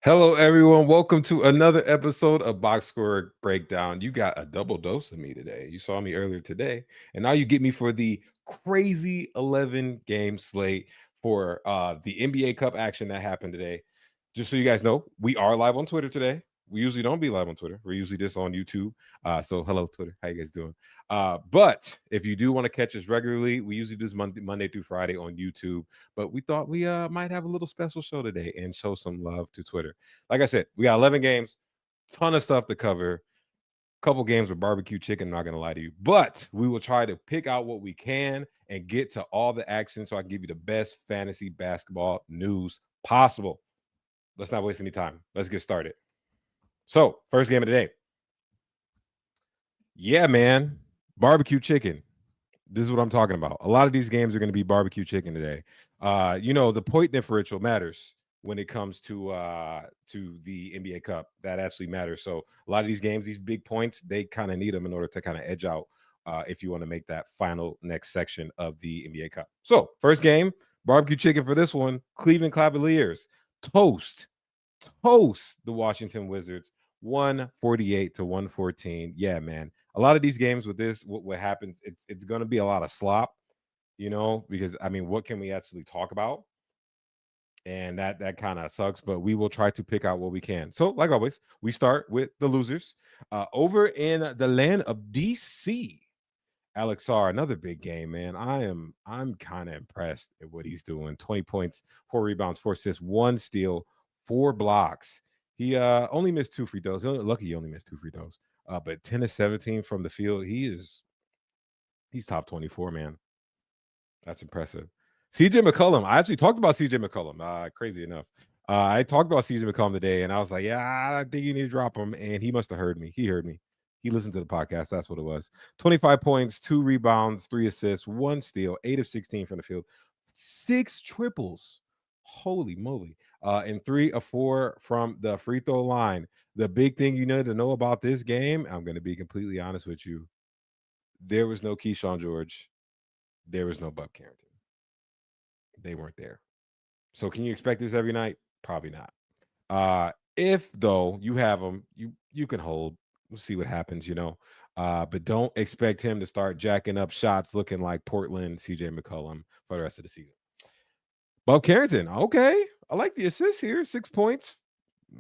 Hello, everyone. Welcome to another episode of Box Score Breakdown. You got a double dose of me today. You saw me earlier today, and now you get me for the crazy 11 game slate for the NBA Cup action that happened today. Just so you guys know, we are live on Twitter today. We usually don't be live on Twitter. We're usually just on YouTube. So hello, Twitter. How you guys doing? But if you do want to catch us regularly, we usually do this Monday through Friday on YouTube. But we thought we might have a little special show today and show some love to Twitter. Like I said, we got 11 games, ton of stuff to cover. Couple games with barbecue chicken, not gonna lie to you, but we will try to pick out what we can and get to all the action so I can give you the best fantasy basketball news possible. Let's not waste any time. Let's get started. So, first game of the day. Yeah, man. Barbecue chicken. This is what I'm talking about. A lot of these games are going to be barbecue chicken today. The point differential matters when it comes to the NBA Cup. That actually matters. So a lot of these games, these big points, they kind of need them in order to kind of edge out if you want to make that final next section of the NBA Cup. So first game, barbecue chicken for this one. Cleveland Cavaliers toast the Washington Wizards 148 to 114. Yeah, man. A lot of these games with this, what happens, it's going to be a lot of slop, because I mean, what can we actually talk about? And that kind of sucks, but we will try to pick out what we can. So, like always, we start with the losers. Over in the land of DC, Alex R, another big game, man. I'm kind of impressed at what he's doing. 20 points, 4 rebounds, 4 assists, 1 steal, 4 blocks. He only missed 2 free throws. Lucky he only missed 2 free throws. But 10 to 17 from the field. He's top 24, man. That's impressive. CJ McCollum. I actually talked about CJ McCollum. Crazy enough. I talked about CJ McCollum today, and I was like, yeah, I think you need to drop him. And he must have heard me. He heard me. He listened to the podcast. That's what it was. 25 points, 2 rebounds, 3 assists, 1 steal, 8 of 16 from the field, 6 triples. Holy moly. And 3 of 4 from the free throw line. The big thing you need to know about this game, I'm going to be completely honest with you. There was no Keyshawn George. There was no Bub Carrington. They weren't there. So can you expect this every night? Probably not. If though you have them, you can hold. We'll see what happens. But don't expect him to start jacking up shots looking like Portland CJ McCollum for the rest of the season. Bob Carrington, okay. I like the assist here. 6 points.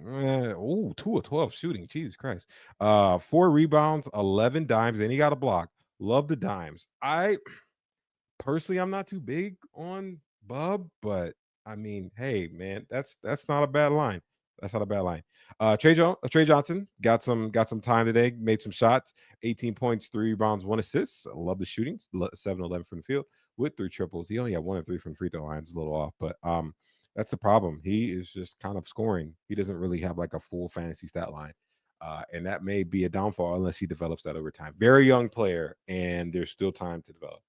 2 of 12 shooting. Jesus Christ. 4 rebounds, 11 dimes, and he got a block. Love the dimes. Personally, I'm not too big on Bub, but I mean, hey, man, that's not a bad line. That's not a bad line. Trey Johnson got some time today, made some shots, 18 points, 3 rebounds, 1 assist. I love the shooting, 7-11 from the field with 3 triples. He only had 1 and 3 from free throw lines, a little off, but that's the problem. He is just kind of scoring. He doesn't really have like a full fantasy stat line. And that may be a downfall unless he develops that over time. Very young player, and there's still time to develop.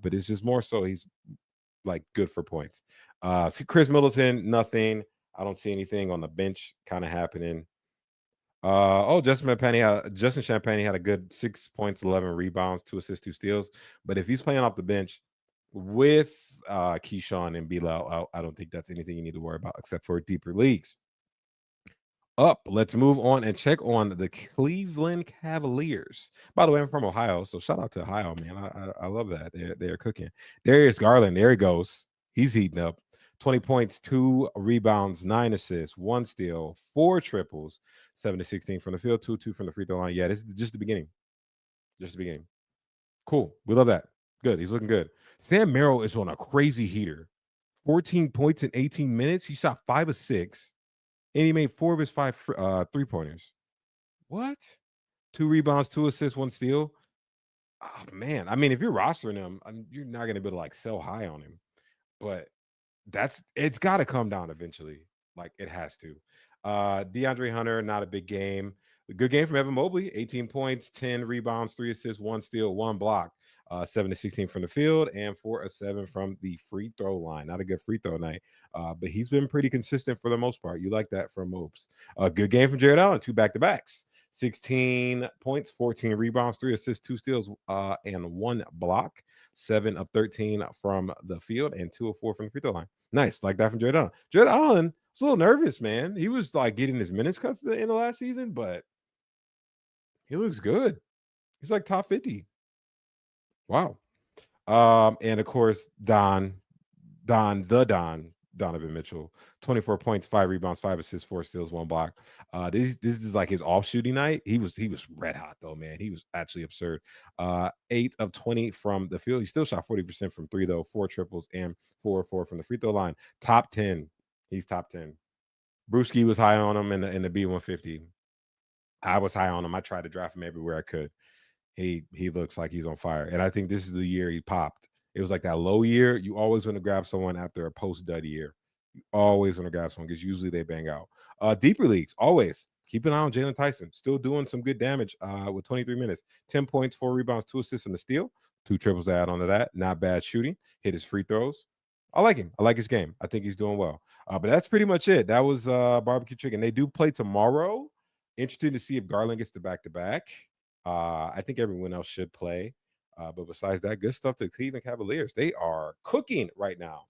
But it's just more so he's like good for points. See Chris Middleton, nothing. I don't see anything on the bench kind of happening. Justin Champagne had a good 6 points, 11 rebounds, 2 assists, 2 steals. But if he's playing off the bench with Keyshawn and Bilal, I don't think that's anything you need to worry about except for deeper leagues. Let's move on and check on the Cleveland Cavaliers. By the way, I'm from Ohio, so shout out to Ohio, man. I love that. They're cooking. Darius Garland, there he goes. He's heating up. 20 points, 2 rebounds, 9 assists, 1 steal, 4 triples, 7 to 16 from the field, 2 from the free throw line. Yeah, this is just the beginning. Just the beginning. Cool. We love that. Good. He's looking good. Sam Merrill is on a crazy heater. 14 points in 18 minutes. He shot 5 of 6. And he made 4 of his 5 3-pointers. What? 2 rebounds, 2 assists, 1 steal. Oh, man. I mean, if you're rostering him, you're not going to be able to like sell high on him. But it's got to come down eventually. Like it has to. DeAndre Hunter, not a big game. A good game from Evan Mobley. 18 points, 10 rebounds, 3 assists, 1 steal, 1 block. 7 to 16 from the field and 4 of 7 from the free throw line. Not a good free throw night, but he's been pretty consistent for the most part. You like that from Mopes. A good game from Jared Allen, 2 back-to-backs. 16 points, 14 rebounds, 3 assists, 2 steals, and 1 block. 7 of 13 from the field and 2 of 4 from the free throw line. Nice, like that from Jared Allen. Jared Allen was a little nervous, man. He was like getting his minutes cuts in the last season, but he looks good. He's like top 50. Wow. And of course, Donovan Mitchell, 24 points, 5 rebounds, 5 assists, 4 steals, 1 block. This is like his off shooting night. He was red hot though, man. He was actually absurd. 8 of 20 from the field. He still shot 40% from three though, 4 triples and 4 from the free throw line. Top 10. He's top 10. Brewski was high on him in the B150. I was high on him. I tried to draft him everywhere I could. He looks like he's on fire. And I think this is the year he popped. It was like that low year. You always want to grab someone after a post dud year. You always want to grab someone because usually they bang out. Deeper leagues, always keep an eye on Jalen Tyson. Still doing some good damage with 23 minutes, 10 points, 4 rebounds, 2 assists, and a steal, 2 triples to add onto that. Not bad shooting. Hit his free throws. I like him. I like his game. I think he's doing well. But that's pretty much it. That was barbecue chicken. They do play tomorrow. Interesting to see if Garland gets the back-to-back. I think everyone else should play. But besides that, good stuff to Cleveland Cavaliers. They are cooking right now.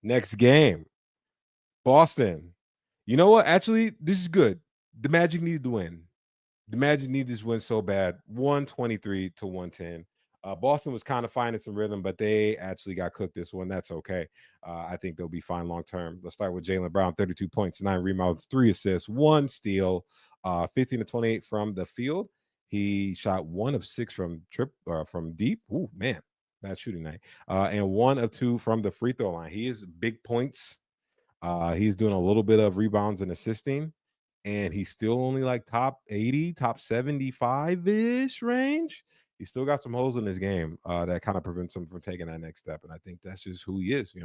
Next game, Boston. You know what? Actually, this is good. The Magic needed to win. The Magic needed this win so bad. 123 to 110. Boston was kind of finding some rhythm, but they actually got cooked this one. That's okay. I think they'll be fine long term. Let's start with Jaylen Brown, 32 points, 9 rebounds, 3 assists, 1 steal, 15 to 28 from the field. He shot 1 of 6 from deep. Ooh, man, bad shooting night. And 1 of 2 from the free throw line. He is big points. He's doing a little bit of rebounds and assisting, and he's still only like top 80, top 75-ish range. He's still got some holes in his game that kind of prevents him from taking that next step. And I think that's just who he is,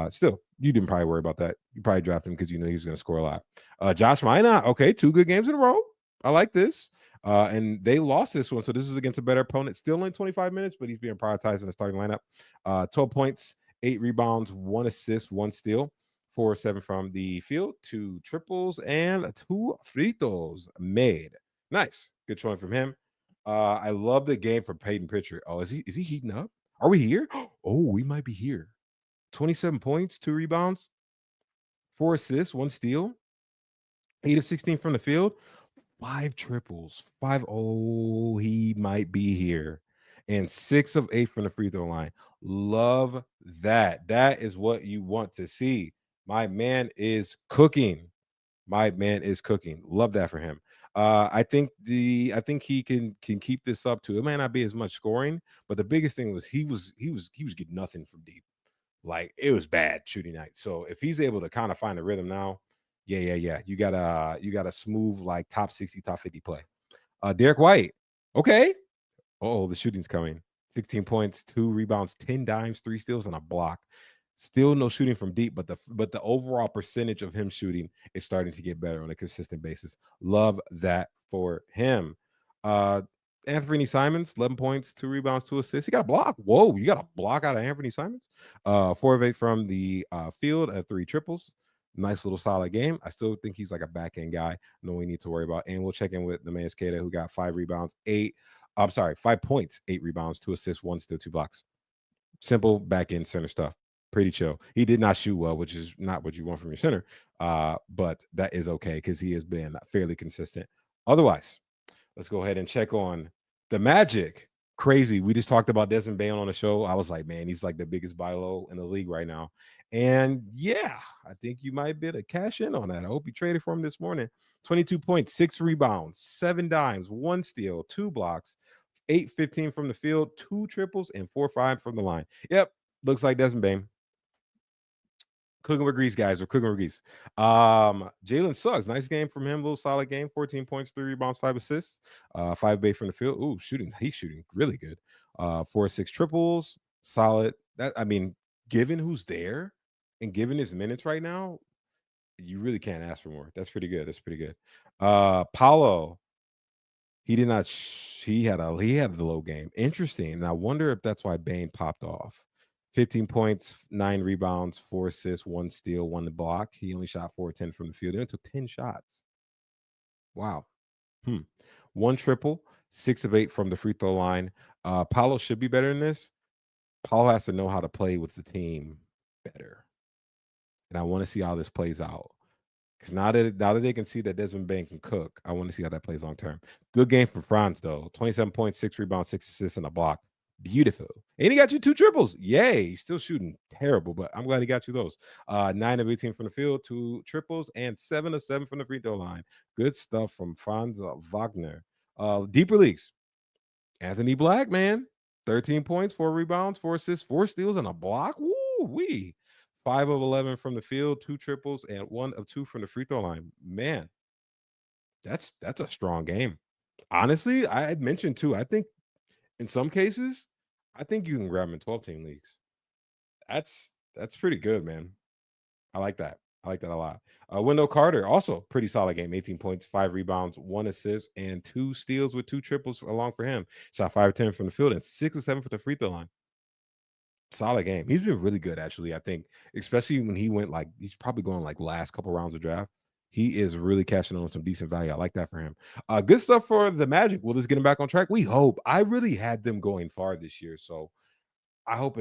Still, you didn't probably worry about that. You probably drafted him because you knew he was going to score a lot. Josh Minot, okay, 2 good games in a row. I like this. And they lost this one, so this is against a better opponent. Still in 25 minutes, but he's being prioritized in the starting lineup. 12 points, 8 rebounds, 1 assist, 1 steal. 4 7 from the field, 2 triples, and 2 free throws made. Nice. Good showing from him. I love the game for Peyton Pritchard. Oh, is he heating up? Are we here? Oh, we might be here. 27 points, 2 rebounds, 4 assists, 1 steal, 8 of 16 from the field, 5 triples, 5. Oh, he might be here. And 6 of 8 from the free throw line. Love that. That is what you want to see. My man is cooking. My man is cooking. Love that for him. I think he can keep this up too. It may not be as much scoring, but the biggest thing was he was getting nothing from deep. Like it was bad shooting night. So if he's able to kind of find a rhythm now, yeah. You got a smooth like top 60, top 50 play. Derek White. Okay. Oh, the shooting's coming. 16 points, 2 rebounds, 10 dimes, 3 steals, and a block. Still no shooting from deep, but the overall percentage of him shooting is starting to get better on a consistent basis. Love that for him. Anthony Simons, 11 points, 2 rebounds, 2 assists. He got a block. Whoa, you got a block out of Anthony Simons. 4 of 8 from the field and 3 triples. Nice little solid game. I still think he's like a back end guy. No, we need to worry about. And we'll check in with the man Skata, who got 5 rebounds, 5 points, 8 rebounds, 2 assists, 1 steal, 2 blocks. Simple back end center stuff. Pretty chill. He did not shoot well, which is not what you want from your center. But that is okay because he has been fairly consistent. Otherwise, let's go ahead and check on the Magic. Crazy. We just talked about Desmond Bane on the show. I was like, man, he's like the biggest buy low in the league right now. And yeah, I think you might be able to cash in on that. I hope you traded for him this morning. 22 points, 6 rebounds, 7 dimes, 1 steal, 2 blocks, 8-15 from the field, 2 triples, and 4-5 from the line. Yep, looks like Desmond Bane. Cooking with grease, guys. We're cooking with grease. Jalen Suggs, nice game from him. Little solid game. 14 points, 3 rebounds, 5 assists, 5 bait from the field. Ooh, shooting. He's shooting really good. 4-6 triples. Solid. Given who's there and given his minutes right now, you really can't ask for more. That's pretty good. Paolo. He did not. He had the low game. Interesting. And I wonder if that's why Bane popped off. 15 points, 9 rebounds, 4 assists, 1 steal, 1 block. He only shot 4-10 from the field. He only took 10 shots. Wow. 1 triple, 6 of 8 from the free throw line. Paolo should be better than this. Paolo has to know how to play with the team better. and I want to see how this plays out. Because now that they can see that Desmond Bain can cook, I want to see how that plays long term. Good game from Franz though. 27 points, 6 rebounds, 6 assists, and a block. Beautiful. And he got you 2 triples. Yay. He's still shooting terrible, but I'm glad he got you those. 9 of 18 from the field, 2 triples, and 7 of 7 from the free throw line. Good stuff from Franz Wagner. Deeper leagues. Anthony Black, man. 13 points, 4 rebounds, 4 assists, 4 steals, and a block. Woo wee. 5 of 11 from the field, 2 triples, and 1 of 2 from the free throw line. Man, that's a strong game. Honestly, I had mentioned too. I think in some cases, I think you can grab him in 12-team leagues. That's pretty good, man. I like that. I like that a lot. Wendell Carter, also pretty solid game. 18 points, 5 rebounds, 1 assist, and 2 steals with 2 triples along for him. Shot 5 of 10 from the field and 6 of 7 for the free throw line. Solid game. He's been really good, actually. I think, especially when he went like he's probably going like last couple rounds of draft. He is really cashing on some decent value. I like that for him. Good stuff for the Magic. Will this get him back on track? We hope. I really had them going far this year, so I hope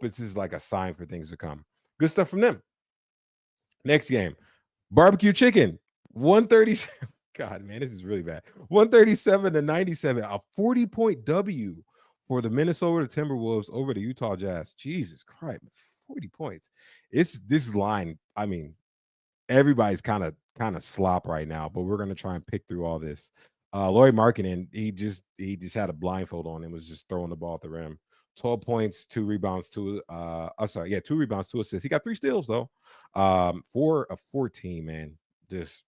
this is like a sign for things to come. Good stuff from them. Next game, barbecue chicken, 130. God, man, this is really bad. 137-97, a 40-point W for the Minnesota Timberwolves over the Utah Jazz. Jesus Christ, 40 points. It's this line. I mean, everybody's kind of slop right now, but we're gonna try and pick through all this. Lloyd Markkinen, he just had a blindfold on and was just throwing the ball at the rim. 12 points, 2 rebounds, 2 rebounds, 2 assists. He got 3 steals though. 4 of 14, man. Just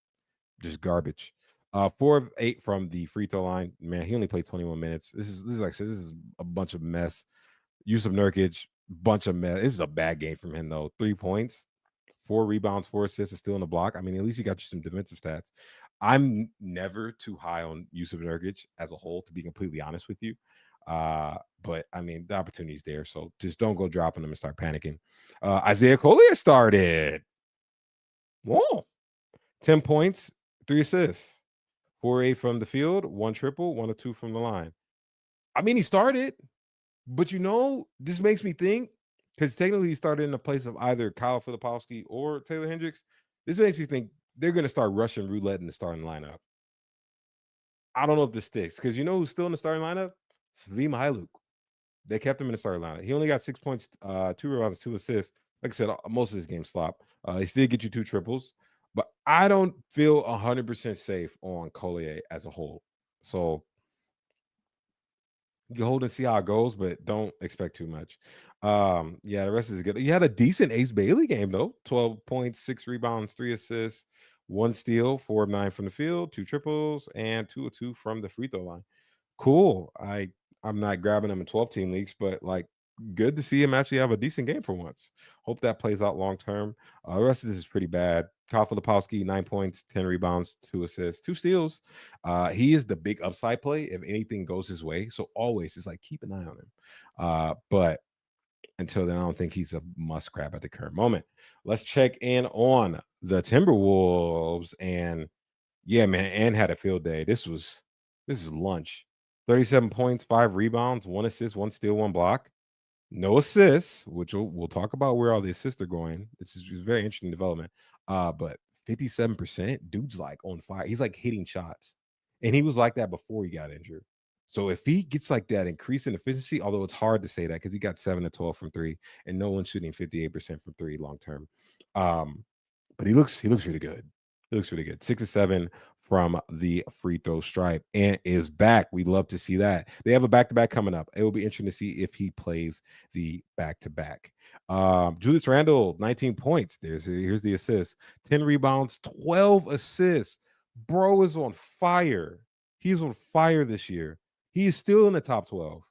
garbage. 4 of 8 from the free throw line. Man, he only played 21 minutes. This is like I said, this is a bunch of mess. Yusuf Nurkic, bunch of mess. This is a bad game from him though. 3 points, 4 rebounds, 4 assists, and still in the block. I mean, at least he got you some defensive stats. I'm never too high on Yusuf Nurkic as a whole, to be completely honest with you. But I mean, the opportunity's there, so just don't go dropping them and start panicking. Isaiah Collier started. Whoa. 10 points, 3 assists, 4 8 from the field, 1 triple, 1 of 2 from the line. I mean, he started, but this makes me think because technically he started in the place of either Kyle Filipowski or Taylor Hendricks. This makes me think they're going to start Russian roulette in the starting lineup. I don't know if this sticks because who's still in the starting lineup? Svi Mykhailiuk. They kept him in the starting lineup. He only got 6 points, 2 rebounds, 2 assists. Like I said, most of his game slop. He still get you 2 triples, but I don't feel 100% safe on Collier as a whole. So you hold and see how it goes, but don't expect too much. Yeah, the rest is good. You had a decent Ace Bailey game though. 12 points, 6 rebounds, 3 assists, 1 steal, 4 of 9 from the field, 2 triples, and 2 of 2 from the free throw line. Cool. I'm not grabbing him in 12-team leagues, but like good to see him actually have a decent game for once. Hope that plays out long term. The rest of this is pretty bad. Kyle Filipowski, 9 points, 10 rebounds, 2 assists, 2 steals. He is the big upside play if anything goes his way. So always just like keep an eye on him. But until then, I don't think he's a must grab at the current moment. Let's check in on the Timberwolves. And yeah, man, and had a field day. This is lunch. 37 points, 5 rebounds, 1 assist, 1 steal, 1 block. No assists, which we'll talk about where all the assists are going. This is very interesting development. But 57%, dude's like on fire. He's like hitting shots. And he was like that before he got injured. So if he gets like that increase in efficiency, although it's hard to say that because he got 7 of 12 from 3, and no one's shooting 58% from 3 long term. But he looks really good. He looks really good. 6 of 7 from the free throw stripe and is back. We'd love to see that. They have a back-to-back coming up. It will be interesting to see if he plays the back-to-back. Julius Randle, 19 points. Here's the assist. 10 rebounds, 12 assists. Bro is on fire. He's on fire this year. He is still in the top 12.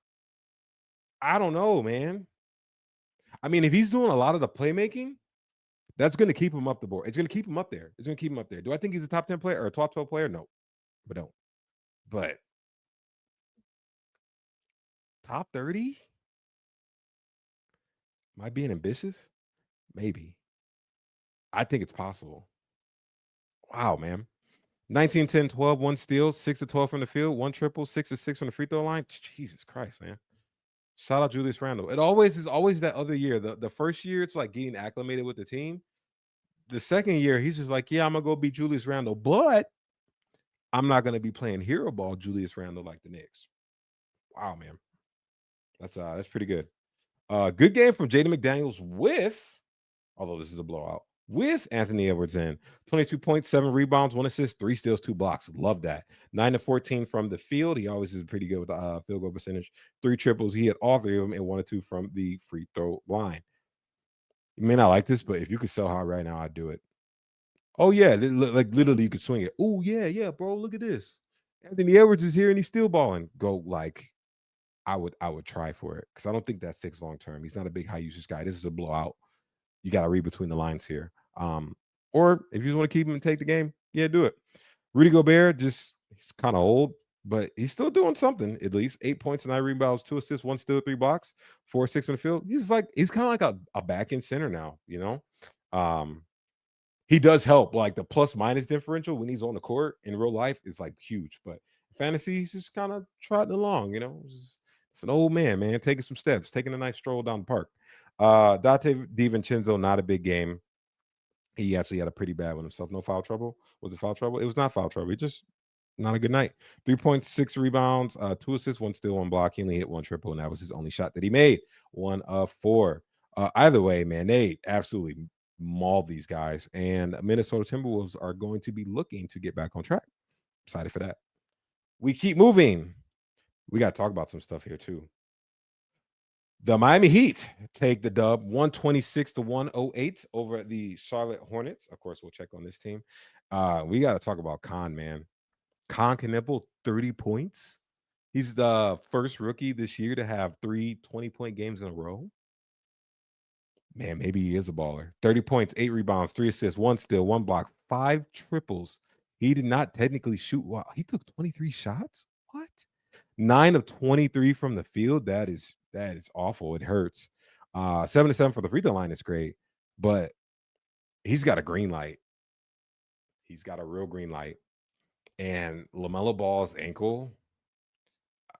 I don't know, man. I mean, if he's doing a lot of the playmaking, that's going to keep him up the board. It's going to keep him up there. It's going to keep him up there. Do I think he's a top 10 player or a top 12 player? No, but don't. But top 30? Am I being ambitious? Maybe. I think it's possible. Wow, man. 19, 10, 12, 1 steal, 6 of 12 from the field, 1 triple, 6 of 6 from the free throw line. Jesus Christ, man. Shout out Julius Randle. It always is that other year. The first year, it's like getting acclimated with the team. the second year, he's just like, yeah, I'm gonna go beat Julius Randle, but I'm not gonna be playing hero ball Julius Randle like the Knicks. Wow, man, that's pretty good. Good game from Jaden McDaniels with, although this is a blowout, with Anthony Edwards in 22.7 rebounds, 1 assist, 3 steals, 2 blocks. Love that. 9 of 14 from the field. He always is pretty good with the field goal percentage. 3 triples. He had all 3 of them and 1 or 2 from the free throw line. You may not like this, but if you could sell high right now, I'd do it. Oh yeah, like literally you could swing it. Oh yeah, bro. Look at this. Anthony Edwards is here and he's still balling. Go like I would try for it because I don't think that sticks long term. He's not a big high usage guy. This is a blowout. You got to read between the lines here. Or if you just want to keep him and take the game, yeah, do it. Rudy Gobert, just he's kind of old, but he's still doing something at least. 8 points, 9 rebounds, 2 assists, 1 steal, 3 blocks, 4-6 on the field. He's kind of like a back end center now, you know. He does help. Like the plus minus differential when he's on the court in real life is like huge, but fantasy, he's just kind of trotting along, you know. It's an old man, taking some steps, taking a nice stroll down the park. Dante DiVincenzo, not a big game. He actually had a pretty bad one himself. No foul trouble. Was it foul trouble? It was not foul trouble. He just not a good night. 3.6 rebounds, 2 assists, 1 steal, 1 block. He only hit 1 triple, and that was his only shot that he made. 1 of 4. Either way, man, they absolutely mauled these guys. And Minnesota Timberwolves are going to be looking to get back on track. Excited for that. We keep moving. We got to talk about some stuff here too. The Miami Heat take the dub 126-108 over the Charlotte Hornets. Of course, we'll check on this team. We got to talk about Khan, man. Khan can nibble 30 points. He's the first rookie this year to have 3 20-point games in a row. Man, maybe he is a baller. 30 points, 8 rebounds, 3 assists, 1 steal, 1 block, 5 triples. He did not technically shoot. Wow, he took 23 shots? What? 9 of 23 from the field. That is awful. It hurts. 7 of 7 for the free throw line is great, but he's got a green light. He's got a real green light. And LaMelo Ball's ankle,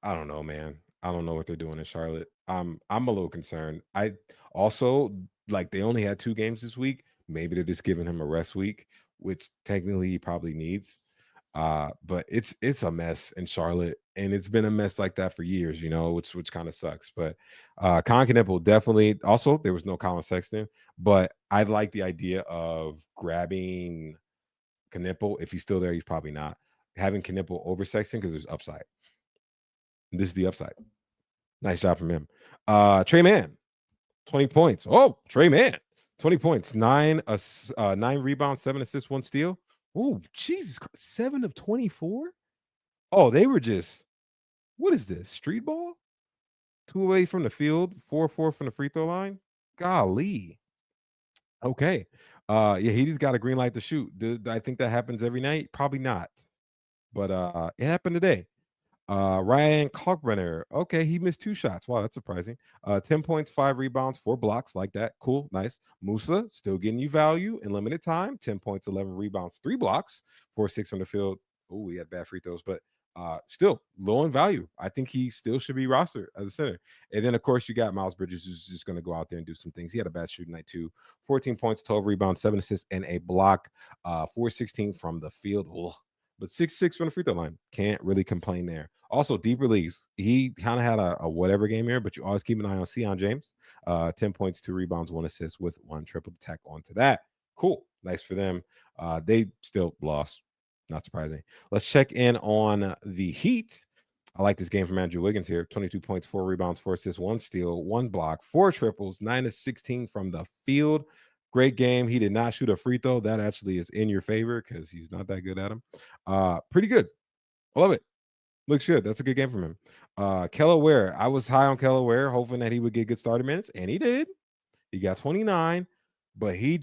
I don't know, man. I don't know what they're doing in Charlotte. I'm a little concerned. I also like they only had 2 games this week. Maybe they're just giving him a rest week, which technically he probably needs. But it's a mess in Charlotte, and it's been a mess like that for years, you know, which kind of sucks. But Colin Knippel definitely. Also, there was no Colin Sexton, but I like the idea of grabbing Knippel. If he's still there, he's probably not. Having Knippel over Sexton because there's upside. This is the upside. Nice job from him. Trey Mann, 20 points. Oh, Trey Mann, 20 points, 9 rebounds, 7 assists, 1 steal. Oh, Jesus Christ. 7 of 24? Oh, they were just, what is this? Street ball? 2 away from the field, 4-4 from the free throw line. Golly. Okay. Yeah, he just got a green light to shoot. I think that happens every night? Probably not. But it happened today. Ryan Kalkbrenner. Okay, he missed 2 shots. Wow, that's surprising. 10 points, 5 rebounds, 4 blocks, like that. Cool, nice. Musa still getting you value in limited time. 10 points, 11 rebounds, 3 blocks, 4-6 from the field. Oh, he had bad free throws, but still low in value. I think he still should be rostered as a center. And then, of course, you got Miles Bridges, who's just going to go out there and do some things. He had a bad shooting night too. 14 points, 12 rebounds, 7 assists, and a block. 4-16 from the field. Ugh. But 6-6 from the free throw line. Can't really complain there. Also, deep release. He kind of had a whatever game here, but you always keep an eye on Sion James. 10 points, 2 rebounds, 1 assist with 1 triple to tack onto that. Cool. Nice for them. They still lost. Not surprising. Let's check in on the Heat. I like this game from Andrew Wiggins here. 22 points, 4 rebounds, 4 assists, 1 steal, 1 block, 4 triples, 9 of 16 from the field. Great game. He did not shoot a free throw. That actually is in your favor because he's not that good at them. Pretty good. I love it. Looks good. That's a good game from him. Keller Ware. I was high on Keller Ware, hoping that he would get good starter minutes, and he did. He got 29, but he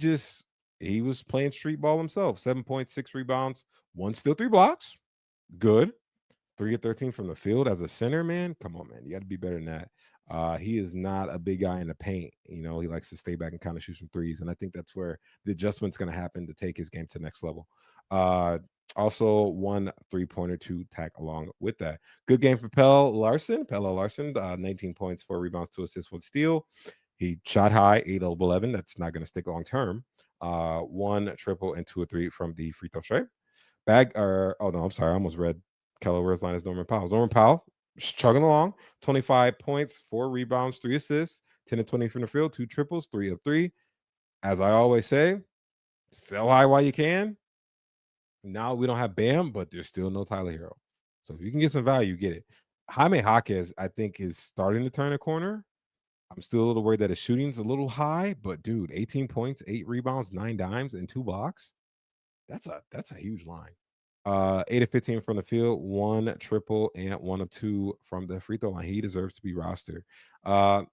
was playing street ball himself. 7.6 rebounds, 1 steal, 3 blocks. Good. 3 of 13 from the field as a center, man. Come on, man. You got to be better than that. He is not a big guy in the paint. You know, he likes to stay back and kind of shoot some threes. And I think that's where the adjustment's going to happen to take his game to the next level. Also, 1 3-pointer to tack along with that. Good game for Pelle Larsson. 19 points, 4 rebounds, 2 assists, 1 steal. He shot high, 8 of 11. That's not going to stick long term. 1 triple and 2 or 3 from the free throw stripe. Oh no, I'm sorry, I almost read Keller Where's line is Norman Powell. Norman Powell chugging along, 25 points, 4 rebounds, 3 assists, 10 and 20 from the field, 2 triples, 3 of 3. As I always say, sell high while you can. Now we don't have Bam, but there's still no Tyler Hero. So if you can get some value, get it. Jaime Jaquez, I think, is starting to turn a corner. I'm still a little worried that his shooting's a little high, but dude, 18 points, 8 rebounds, 9 dimes, and 2 blocks. That's a huge line. 8 of 15 from the field, 1 triple, and 1 of 2 from the free throw line. He deserves to be rostered.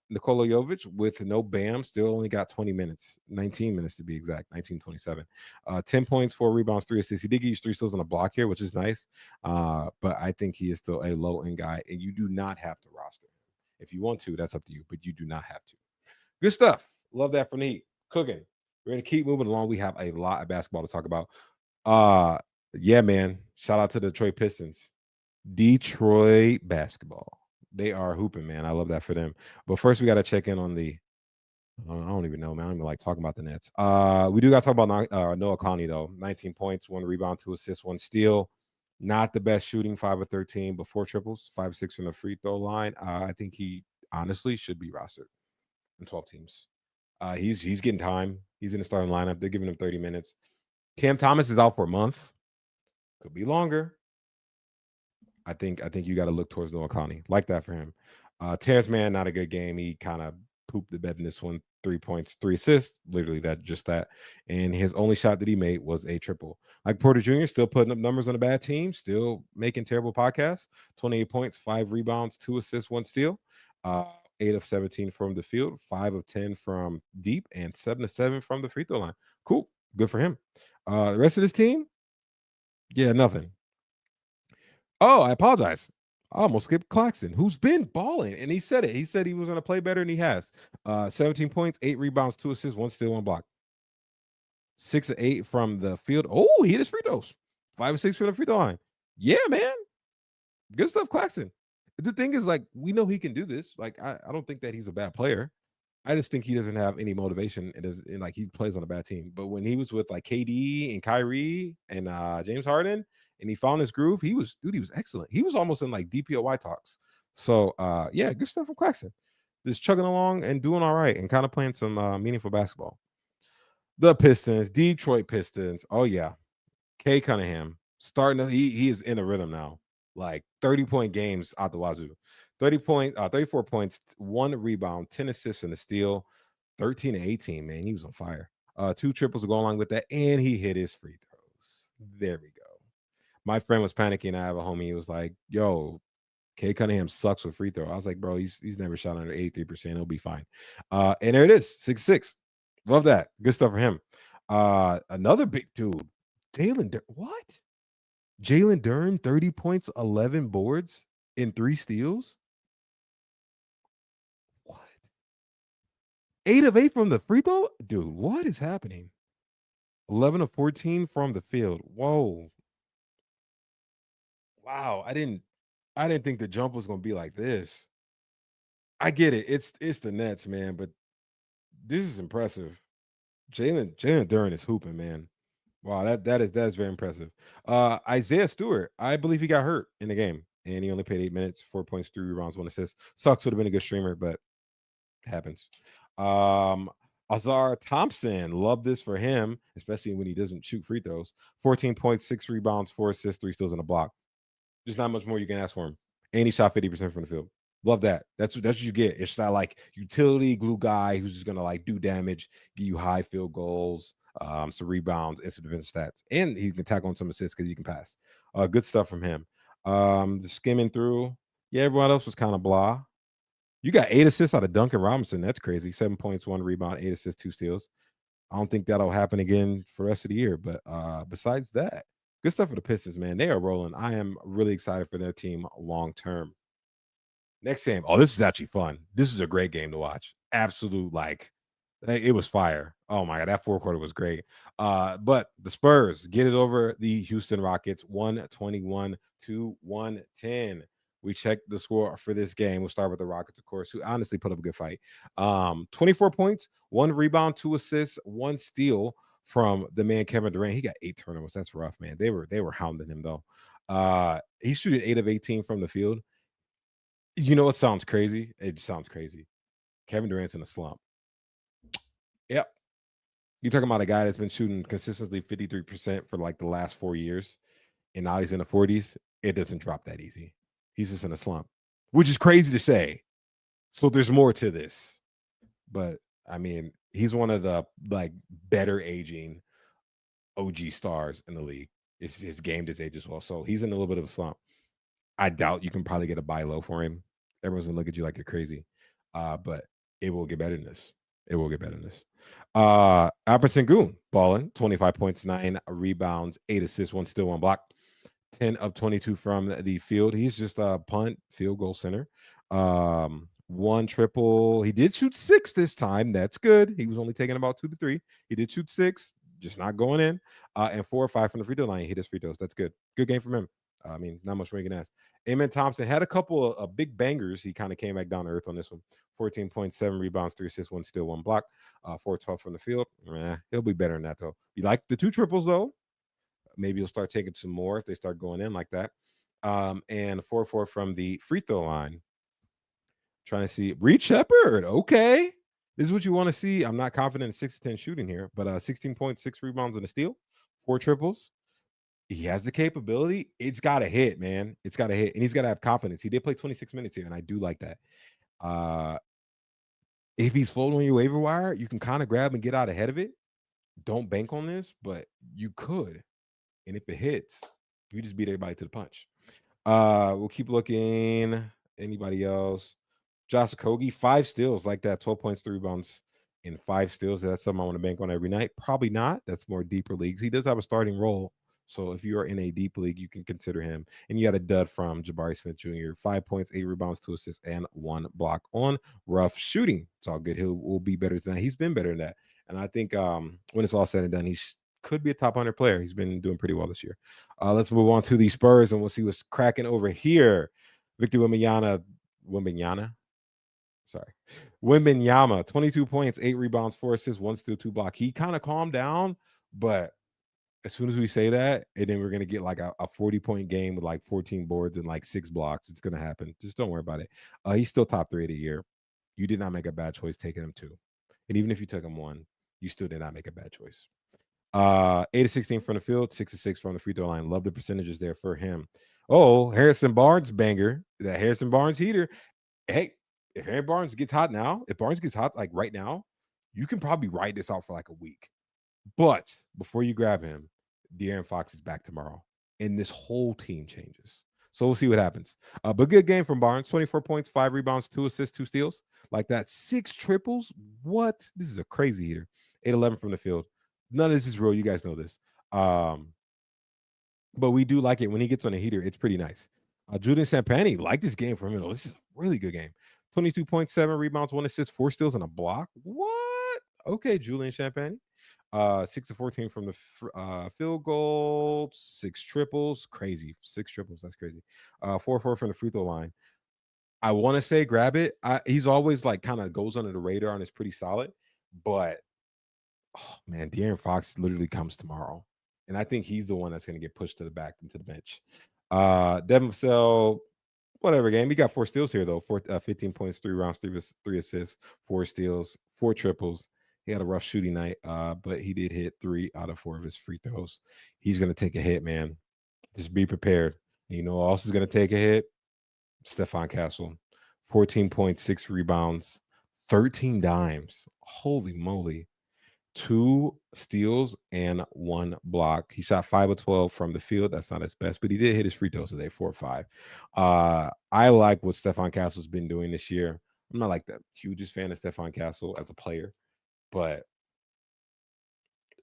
Nikola Jovic with no Bam still only got 20 minutes, 19 minutes to be exact, 19:27. 10 points, 4 rebounds, 3 assists. He did get you 3 steals on a block here, which is nice. But I think he is still a low end guy, and you do not have to roster him. If you want to, that's up to you, but you do not have to. Good stuff. Love that from the Heat. Cooking. We're gonna keep moving along. We have a lot of basketball to talk about. Yeah, man. Shout out to the Detroit Pistons. Detroit basketball. They are hooping, man. I love that for them. But first, we got to check in on the. I don't even know, man. I don't even like talking about the Nets. We do got to talk about Noah Conley though. 19 points, 1 rebound, 2 assists, 1 steal. Not the best shooting, 5 of 13, but 4 triples, 5 of 6 from the free throw line. I think he honestly should be rostered in 12 teams. He's getting time. He's in the starting lineup. They're giving him 30 minutes. Cam Thomas is out for a month. Could be longer. I think you got to look towards Noah Conley. Like that for him. Terrence Mann, not a good game. He kind of pooped the bed in this one. 3 points, 3 assists, literally just that. And his only shot that he made was a triple. Like Porter Jr. still putting up numbers on a bad team, still making terrible podcasts. 28 points, 5 rebounds, 2 assists, 1 steal. 8 of 17 from the field, 5 of 10 from deep, and 7 of 7 from the free throw line. Cool. Good for him. The rest of this team, yeah, nothing. Oh, I apologize. I almost skipped Claxton, who's been balling, and he said it. He said he was going to play better, and he has. 17 points, 8 rebounds, 2 assists, 1 steal, 1 block. 6 of 8 from the field. Oh, he hit his free throws. 5 of 6 from the free throw line. Yeah, man. Good stuff, Claxton. The thing is, like, we know he can do this. Like, I don't think that he's a bad player. I just think he doesn't have any motivation. And like he plays on a bad team. But when he was with like KD and Kyrie and James Harden, and he found his groove, he was excellent. He was almost in like DPOY talks. So yeah, good stuff from Claxton. Just chugging along and doing all right and kind of playing some meaningful basketball. The Pistons, Detroit Pistons. Oh yeah, Kay Cunningham starting. He is in a rhythm now. Like 30-point games out the wazoo. 34 points, 1 rebound, 10 assists and a steal, 13 and 18, man. He was on fire. 2 triples to go along with that, and he hit his free throws. There we go. My friend was panicking. I have a homie. He was like, yo, Kay Cunningham sucks with free throw. I was like, bro, he's never shot under 83%. He'll be fine. And there it is, 6-6. Love that. Good stuff for him. Another big dude, what? Jalen Duren, 30 points, 11 boards, and 3 steals. What? 8 of 8 from the free throw? Dude, what is happening? 11 of 14 from the field. Whoa. Wow. I didn't think the jump was gonna be like this. I get it. It's the Nets, man, but this is impressive. Jalen Duren is hooping, man. Wow, that is very impressive. Isaiah Stewart, I believe he got hurt in the game, and he only played 8 minutes, 4 points, 3 rebounds, 1 assist. Sucks, would have been a good streamer, but happens. Azar Thompson, love this for him, especially when he doesn't shoot free throws. 14 points, 6 rebounds, 4 assists, 3 steals, and a block. There's not much more you can ask for him. And he shot 50% from the field. Love that. That's what you get. It's that like utility glue guy who's just gonna like do damage, give you high field goals, some rebounds, and some defensive stats. And he can tackle on some assists because you can pass. Good stuff from him. The skimming through. Yeah, everyone else was kind of blah. You got 8 assists out of Duncan Robinson. That's crazy. 7 points, 1 rebound, 8 assists, 2 steals. I don't think that'll happen again for the rest of the year. But besides that, good stuff for the Pistons, man. They are rolling. I am really excited for their team long term. Next game. Oh, this is actually fun. This is a great game to watch. Absolute, like, it was fire. Oh my God, that fourth quarter was great. But the Spurs get it over the Houston Rockets, 121 to 110. We checked the score for this game. We'll start with the Rockets, of course, who honestly put up a good fight. 24 points, 1 rebound, 2 assists, 1 steal, from the man Kevin Durant. He got 8 turnovers. That's rough, man. They were hounding him though. He's shooting 8 of 18 from the field. You know what sounds crazy? It sounds crazy. Kevin Durant's in a slump. Yep. You're talking about a guy that's been shooting consistently 53% for like the last 4 years, and now he's in the 40s. It doesn't drop that easy. He's just in a slump, which is crazy to say. So there's more to this. But I mean, he's one of the like better aging OG stars in the league. His game does age as well. So he's in a little bit of a slump. I doubt you can probably get a buy low for him. Everyone's gonna look at you like you're crazy. But it will get better than this. It will get better than this. Alper Sengun balling, 25 points, 9 rebounds, 8 assists, 1 steal, 1 block, 10 of 22 from the field. He's just a punt, field goal center. 1 triple. He did shoot 6 this time. That's good. He was only taking about 2 to 3. He did shoot 6, just not going in. And 4 or 5 from the free throw line. He hit his free throws. That's good. Good game from him. I mean, not much more you can ask. Amen Thompson had a couple of big bangers. He kind of came back down to earth on this one. 14.7 rebounds, 3 assists, 1 steal, 1 block, 4-12 from the field. He'll be better than that, though. You like the 2 triples, though? Maybe he'll start taking some more if they start going in like that. And 4-4 from the free throw line. Trying to see. Reed Shepard. Okay. This is what you want to see. I'm not confident in 6 to 10 shooting here, but 16.6 rebounds and a steal, 4 triples. He has the capability. It's got to hit, man. It's got to hit. And he's got to have confidence. He did play 26 minutes here, and I do like that. If he's floating on your waiver wire, you can kind of grab and get out ahead of it. Don't bank on this, but you could. And if it hits, you just beat everybody to the punch. We'll keep looking. Anybody else? Josh Okogie, 5 steals like that, 12 points, 3 rebounds, and 5 steals. That's something I want to bank on every night. Probably not. That's more deeper leagues. He does have a starting role. So if you are in a deep league, you can consider him. And you got a dud from Jabari Smith Jr. 5 points, 8 rebounds, 2 assists, and 1 block on rough shooting. It's all good. Will be better than that. He's been better than that. And I think when it's all said and done, he could be a top 100 player. He's been doing pretty well this year. Let's move on to the Spurs, and we'll see what's cracking over here. Victor Wembanyama, 22 points, 8 rebounds, 4 assists, 1 steal, 2 block. He kind of calmed down, but as soon as we say that, and then we're going to get like a 40-point game with like 14 boards and like 6 blocks. It's going to happen. Just don't worry about it. He's still top 3 of the year. You did not make a bad choice taking him 2. And even if you took him 1, you still did not make a bad choice. 8 of 16 from the field, 6 of 6 from the free throw line. Love the percentages there for him. Oh, Harrison Barnes banger. That Harrison Barnes heater. Hey, if Harry Barnes gets hot now, if Barnes gets hot like right now, you can probably ride this out for like a week. But before you grab him, De'Aaron Fox is back tomorrow, and this whole team changes. So we'll see what happens. But good game from Barnes. 24 points, 5 rebounds, 2 assists, 2 steals. Like that, 6 triples. What? This is a crazy heater. 8-11 from the field. None of this is real. You guys know this. But we do like it. When he gets on a heater, it's pretty nice. Julian Sampani, like this game from him. This is a really good game. 22.7 rebounds, 1 assist, 4 steals, and a block. What? Okay, Julian Champagne. 6 of 14 from the field goal, 6 triples. Crazy. 6 triples. That's crazy. 4-4 from the free throw line. I want to say grab it. He's always like kind of goes under the radar and is pretty solid. But, oh, man, De'Aaron Fox literally comes tomorrow. And I think he's the one that's going to get pushed to the back into the bench. Devin Vassell, whatever game. He got 4 steals here, though. 15 points, 3 rounds, 3 assists, 4 steals, 4 triples. He had a rough shooting night, but he did hit 3 out of 4 of his free throws. He's going to take a hit, man. Just be prepared. You know who else is going to take a hit? Stephon Castle. 14.6 rebounds, 13 dimes. Holy moly. 2 steals and 1 block. He shot 5 of 12 from the field. That's not his best, but he did hit his free throws today, 4 or 5. I like what Stephon Castle's been doing this year. I'm not like the hugest fan of Stephon Castle as a player, but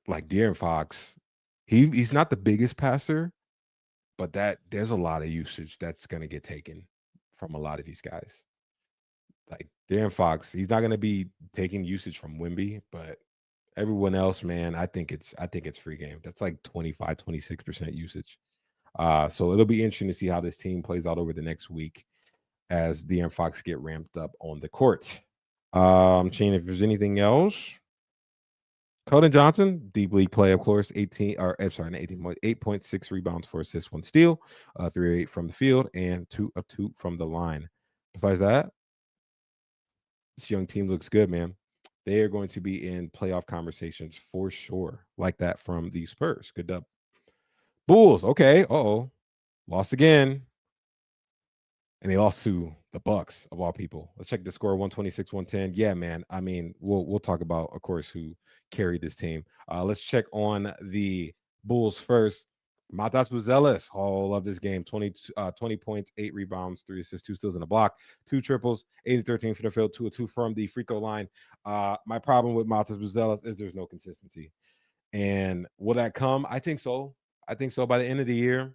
like De'Aaron Fox, he's not the biggest passer, but there's a lot of usage that's going to get taken from a lot of these guys. Like De'Aaron Fox, he's not going to be taking usage from Wemby, but everyone else, man, I think it's free game. That's like 25, 26% usage. So it'll be interesting to see how this team plays out over the next week as De'Aaron Fox get ramped up on the court. Shane, if there's anything else. Keldon Johnson, deep league play, of course, 18, or I'm sorry, not 18 points, 8.6 rebounds, 4 assists, 1 steal, 3 of 8 from the field, and 2 of 2 from the line. Besides that, this young team looks good, man. They are going to be in playoff conversations for sure, like that from the Spurs. Good dub. Bulls, okay. Uh-oh. Lost again. And they lost to the Bucks of all people. Let's check the score: 126, 110. Yeah, man. I mean, we'll talk about, of course, who carried this team. Let's check on the Bulls first. Matas Buzelis. Oh, love this game. 20 points, 8 rebounds, 3 assists, 2 steals, and a block, 2 triples, 8 of 13 from the field, 2 of 2 from the free throw line. My problem with Matas Buzelis is there's no consistency. And will that come? I think so. I think so. By the end of the year,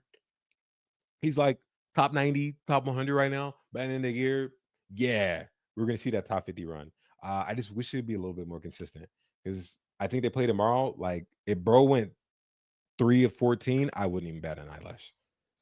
he's like top 90, top 100 right now. By the end of the year, yeah, we're going to see that top 50 run. I just wish it'd be a little bit more consistent because I think they play tomorrow. Like, if bro went 3 of 14, I wouldn't even bat an eyelash.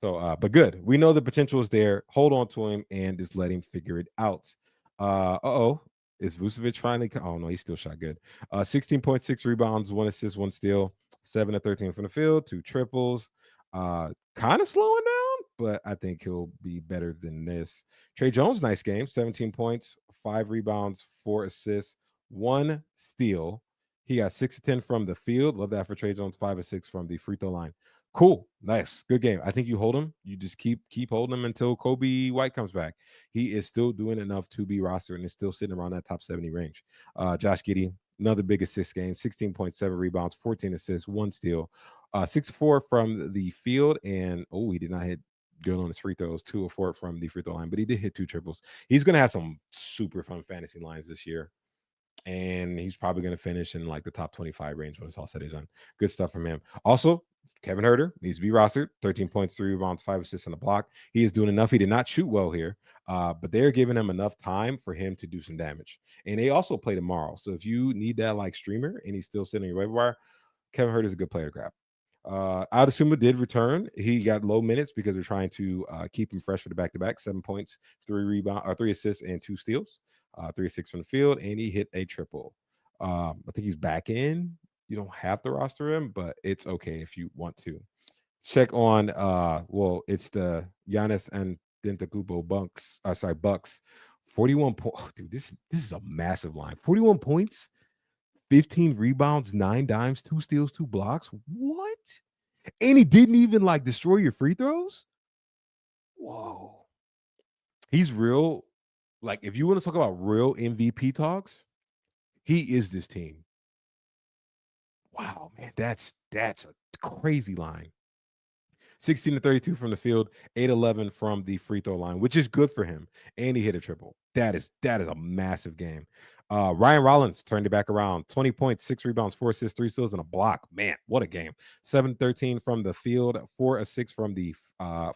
So, but good. We know the potential is there. Hold on to him and just let him figure it out. Oh, is Vucevic finally? Oh no, he still shot good. 16.6 rebounds, 1 assist, 1 steal, 7 of 13 from the field, 2 triples. Kind of slowing down, but I think he'll be better than this. Trey Jones, nice game. 17 points, 5 rebounds, 4 assists, 1 steal. He got 6 of 10 from the field. Love that for Trey Jones. 5 of 6 from the free throw line. Cool, nice, good game. I think you hold him. You just keep holding him until Kobe White comes back. He is still doing enough to be rostered and is still sitting around that top 70 range. Josh Giddey, another big assist game. 16.7 rebounds, 14 assists, 1 steal, 6-4 from the field, and he did not hit good on his free throws. 2 of 4 from the free throw line, but he did hit 2 triples. He's gonna have some super fun fantasy lines this year, and he's probably going to finish in like the top 25 range when it's all said and done. Good stuff from him. Also, Kevin Herter needs to be rostered. 13 points, 3 rebounds, 5 assists on the block. He is doing enough. He did not shoot well here, but they're giving him enough time for him to do some damage. And they also play tomorrow. So if you need that like streamer and he's still sitting in your waiver wire, Kevin Herter is a good player to grab. Adesuma did return. He got low minutes because they're trying to keep him fresh for the back-to-back. 7 points, 3 assists, and 2 steals. 3 of 6 from the field, and he hit a triple. I think he's back in. You don't have to roster him, but it's okay if you want to. Check on it's the Giannis and Dentacupo Bucks. 41 points. Oh, dude, this is a massive line. 41 points, 15 rebounds, 9 dimes, 2 steals, 2 blocks. What? And he didn't even like destroy your free throws? Whoa. He's real. Like, if you want to talk about real MVP talks, he is this team. Wow, man. That's a crazy line. 16 to 32 from the field, 8-11 from the free throw line, which is good for him. And he hit a triple. That is a massive game. Ryan Rollins turned it back around. 20 points, 6 rebounds, 4 assists, 3 steals, and a block. Man, what a game. 7-13 from the field, 4 of 6 from the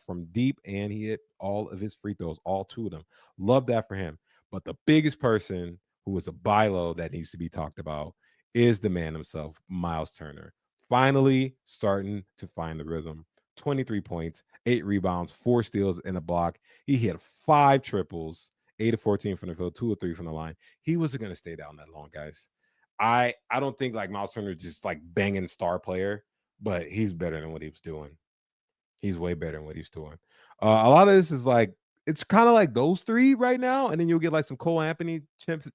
from deep, and he hit all of his free throws, all 2 of them. Love that for him. But the biggest person who is a buy low that needs to be talked about is the man himself, Miles Turner. Finally starting to find the rhythm. 23 points, 8 rebounds, 4 steals, and a block. He hit 5 triples, 8 of 14 from the field, 2 of 3 from the line. He wasn't going to stay down that long, guys. I don't think like Miles Turner is just like banging star player, but he's better than what he was doing. He's way better than what he's doing. A lot of this is like, it's kind of like those 3 right now, and then you'll get like some Cole Anthony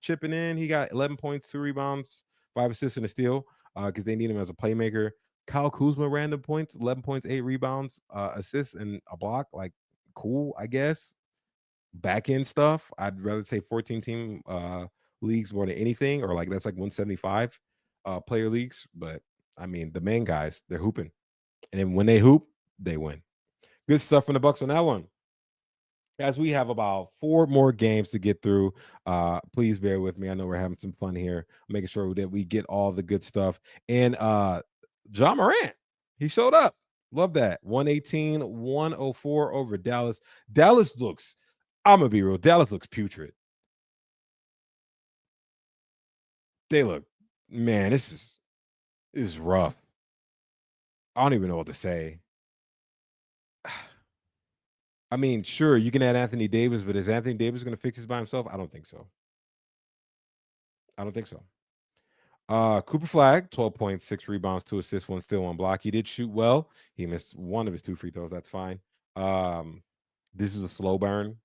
chipping in. He got 11 points, 2 rebounds, 5 assists, and a steal because they need him as a playmaker. Kyle Kuzma, random points, 11 points, 8 rebounds, assists, and a block. Like, cool, I guess. Back end stuff, I'd rather say 14 team leagues more than anything, or like that's like 175 player leagues. But I mean, the main guys, they're hooping. And then when they hoop, they win. Good stuff from the Bucks on that one. As we have about 4 more games to get through, please bear with me. I know we're having some fun here, making sure that we get all the good stuff. And John Morant, he showed up. Love that. 118, 104 over Dallas. Dallas looks, I'm gonna be real, Dallas looks putrid. They look, man, this is rough. I don't even know what to say. I mean, sure, you can add Anthony Davis, but is Anthony Davis going to fix this by himself? I don't think so. I don't think so. Cooper Flag, 12 points, 6 rebounds, 2 assists, 1 steal, 1 block. He did shoot well. He missed one of his 2 free throws. That's fine. This is a slow burn.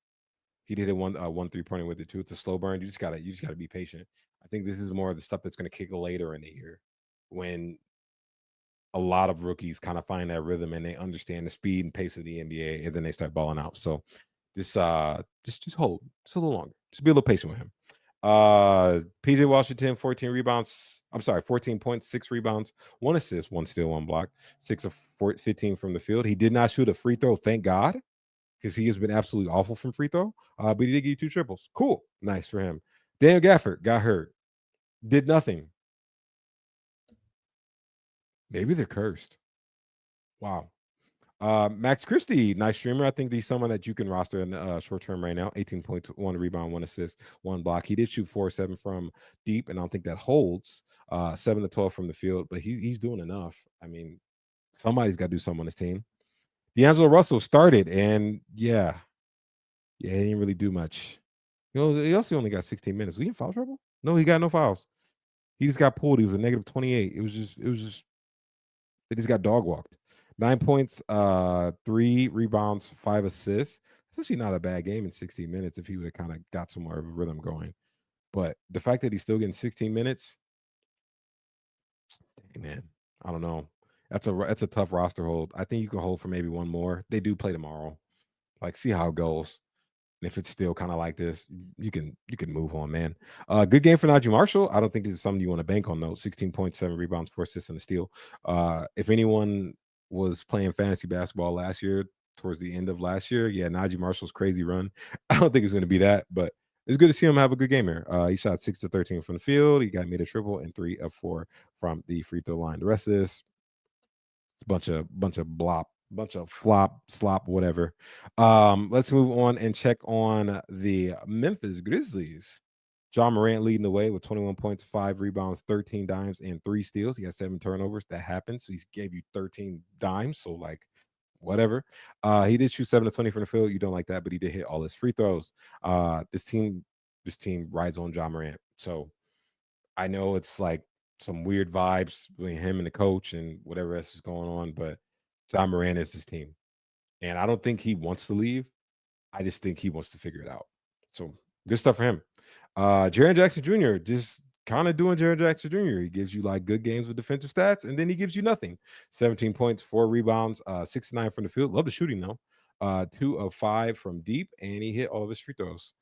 He did it one 3-pointer with it too. It's a slow burn. You just gotta be patient. I think this is more of the stuff that's gonna kick later in the year when a lot of rookies kind of find that rhythm and they understand the speed and pace of the NBA and then they start balling out. So just hold just a little longer. Just be a little patient with him. PJ Washington, 14 rebounds. I'm sorry, 14 points, 6 rebounds, 1 assist, 1 steal, 1 block, 6 of 15 from the field. He did not shoot a free throw, thank God, because he has been absolutely awful from free throw. But he did give you 2 triples. Cool. Nice for him. Daniel Gafford got hurt. Did nothing. Maybe they're cursed. Wow. Max Christie, nice streamer. I think he's someone that you can roster in the short term right now. 18 points, 1 rebound, 1 assist, 1 block. He did shoot 4-7 from deep, and I don't think that holds. 7 to 12 from the field, but he's doing enough. I mean, somebody's got to do something on his team. D'Angelo Russell started, and he didn't really do much. He also only got 16 minutes. Was he in foul trouble? No, he got no fouls. He just got pulled. He was a negative 28. It was just they just got dog walked. 9 points, 3 rebounds, 5 assists. It's actually not a bad game in 16 minutes if he would have kind of got some more of a rhythm going. But the fact that he's still getting 16 minutes, dang, man, I don't know. That's a tough roster hold. I think you can hold for maybe one more. They do play tomorrow. Like, see how it goes. And if it's still kind of like this, you can move on, man. Good game for Najee Marshall. I don't think this is something you want to bank on though. 16 points, 7 rebounds, 4 assists, and a steal. If anyone was playing fantasy basketball last year, towards the end of last year, yeah, Najee Marshall's crazy run. I don't think it's going to be that, but it's good to see him have a good game here. He shot 6 to 13 from the field. He got made a triple and 3 of 4 from the free throw line. The rest of this, it's a bunch of blop, bunch of flop, slop, whatever. Let's move on and check on the Memphis Grizzlies. John Morant leading the way with 21 points, 5 rebounds, 13 dimes, and 3 steals. He had 7 turnovers. That happens. So he gave you 13 dimes. So like whatever. He did shoot 7 to 20 from the field. You don't like that, but he did hit all his free throws. This team rides on John Morant. So I know it's like some weird vibes between him and the coach and whatever else is going on, but John Moran is his team. And I don't think he wants to leave. I just think he wants to figure it out. So good stuff for him. Jaren Jackson Jr. just kind of doing Jaren Jackson Jr. He gives you like good games with defensive stats, and then he gives you nothing. 17 points, 4 rebounds, 6 to 9 from the field. Love the shooting though. 2 of 5 from deep, and he hit all of his free throws.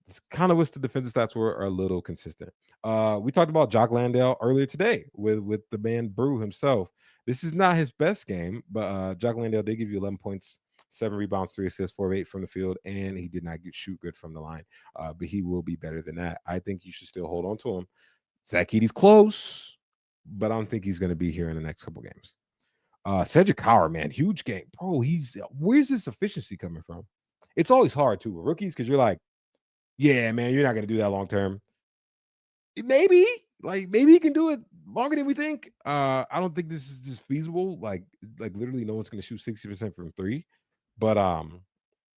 Just kind of wish the defensive stats were a little consistent. We talked about Jock Landale earlier today with the man Brew himself. This is not his best game, but Jock Landale did give you 11 points, 7 rebounds, 3 assists, 4 of 8 from the field, and he did not shoot good from the line. But he will be better than that. I think you should still hold on to him. Zach Edey's close, but I don't think he's going to be here in the next couple games. Cedric Howard, man, huge game, bro. Where's this efficiency coming from? It's always hard too with rookies because you're like, yeah, man, you're not going to do that long term. Maybe, maybe he can do it longer than we think. I don't think this is just feasible. Like literally, no one's going to shoot 60% from three. But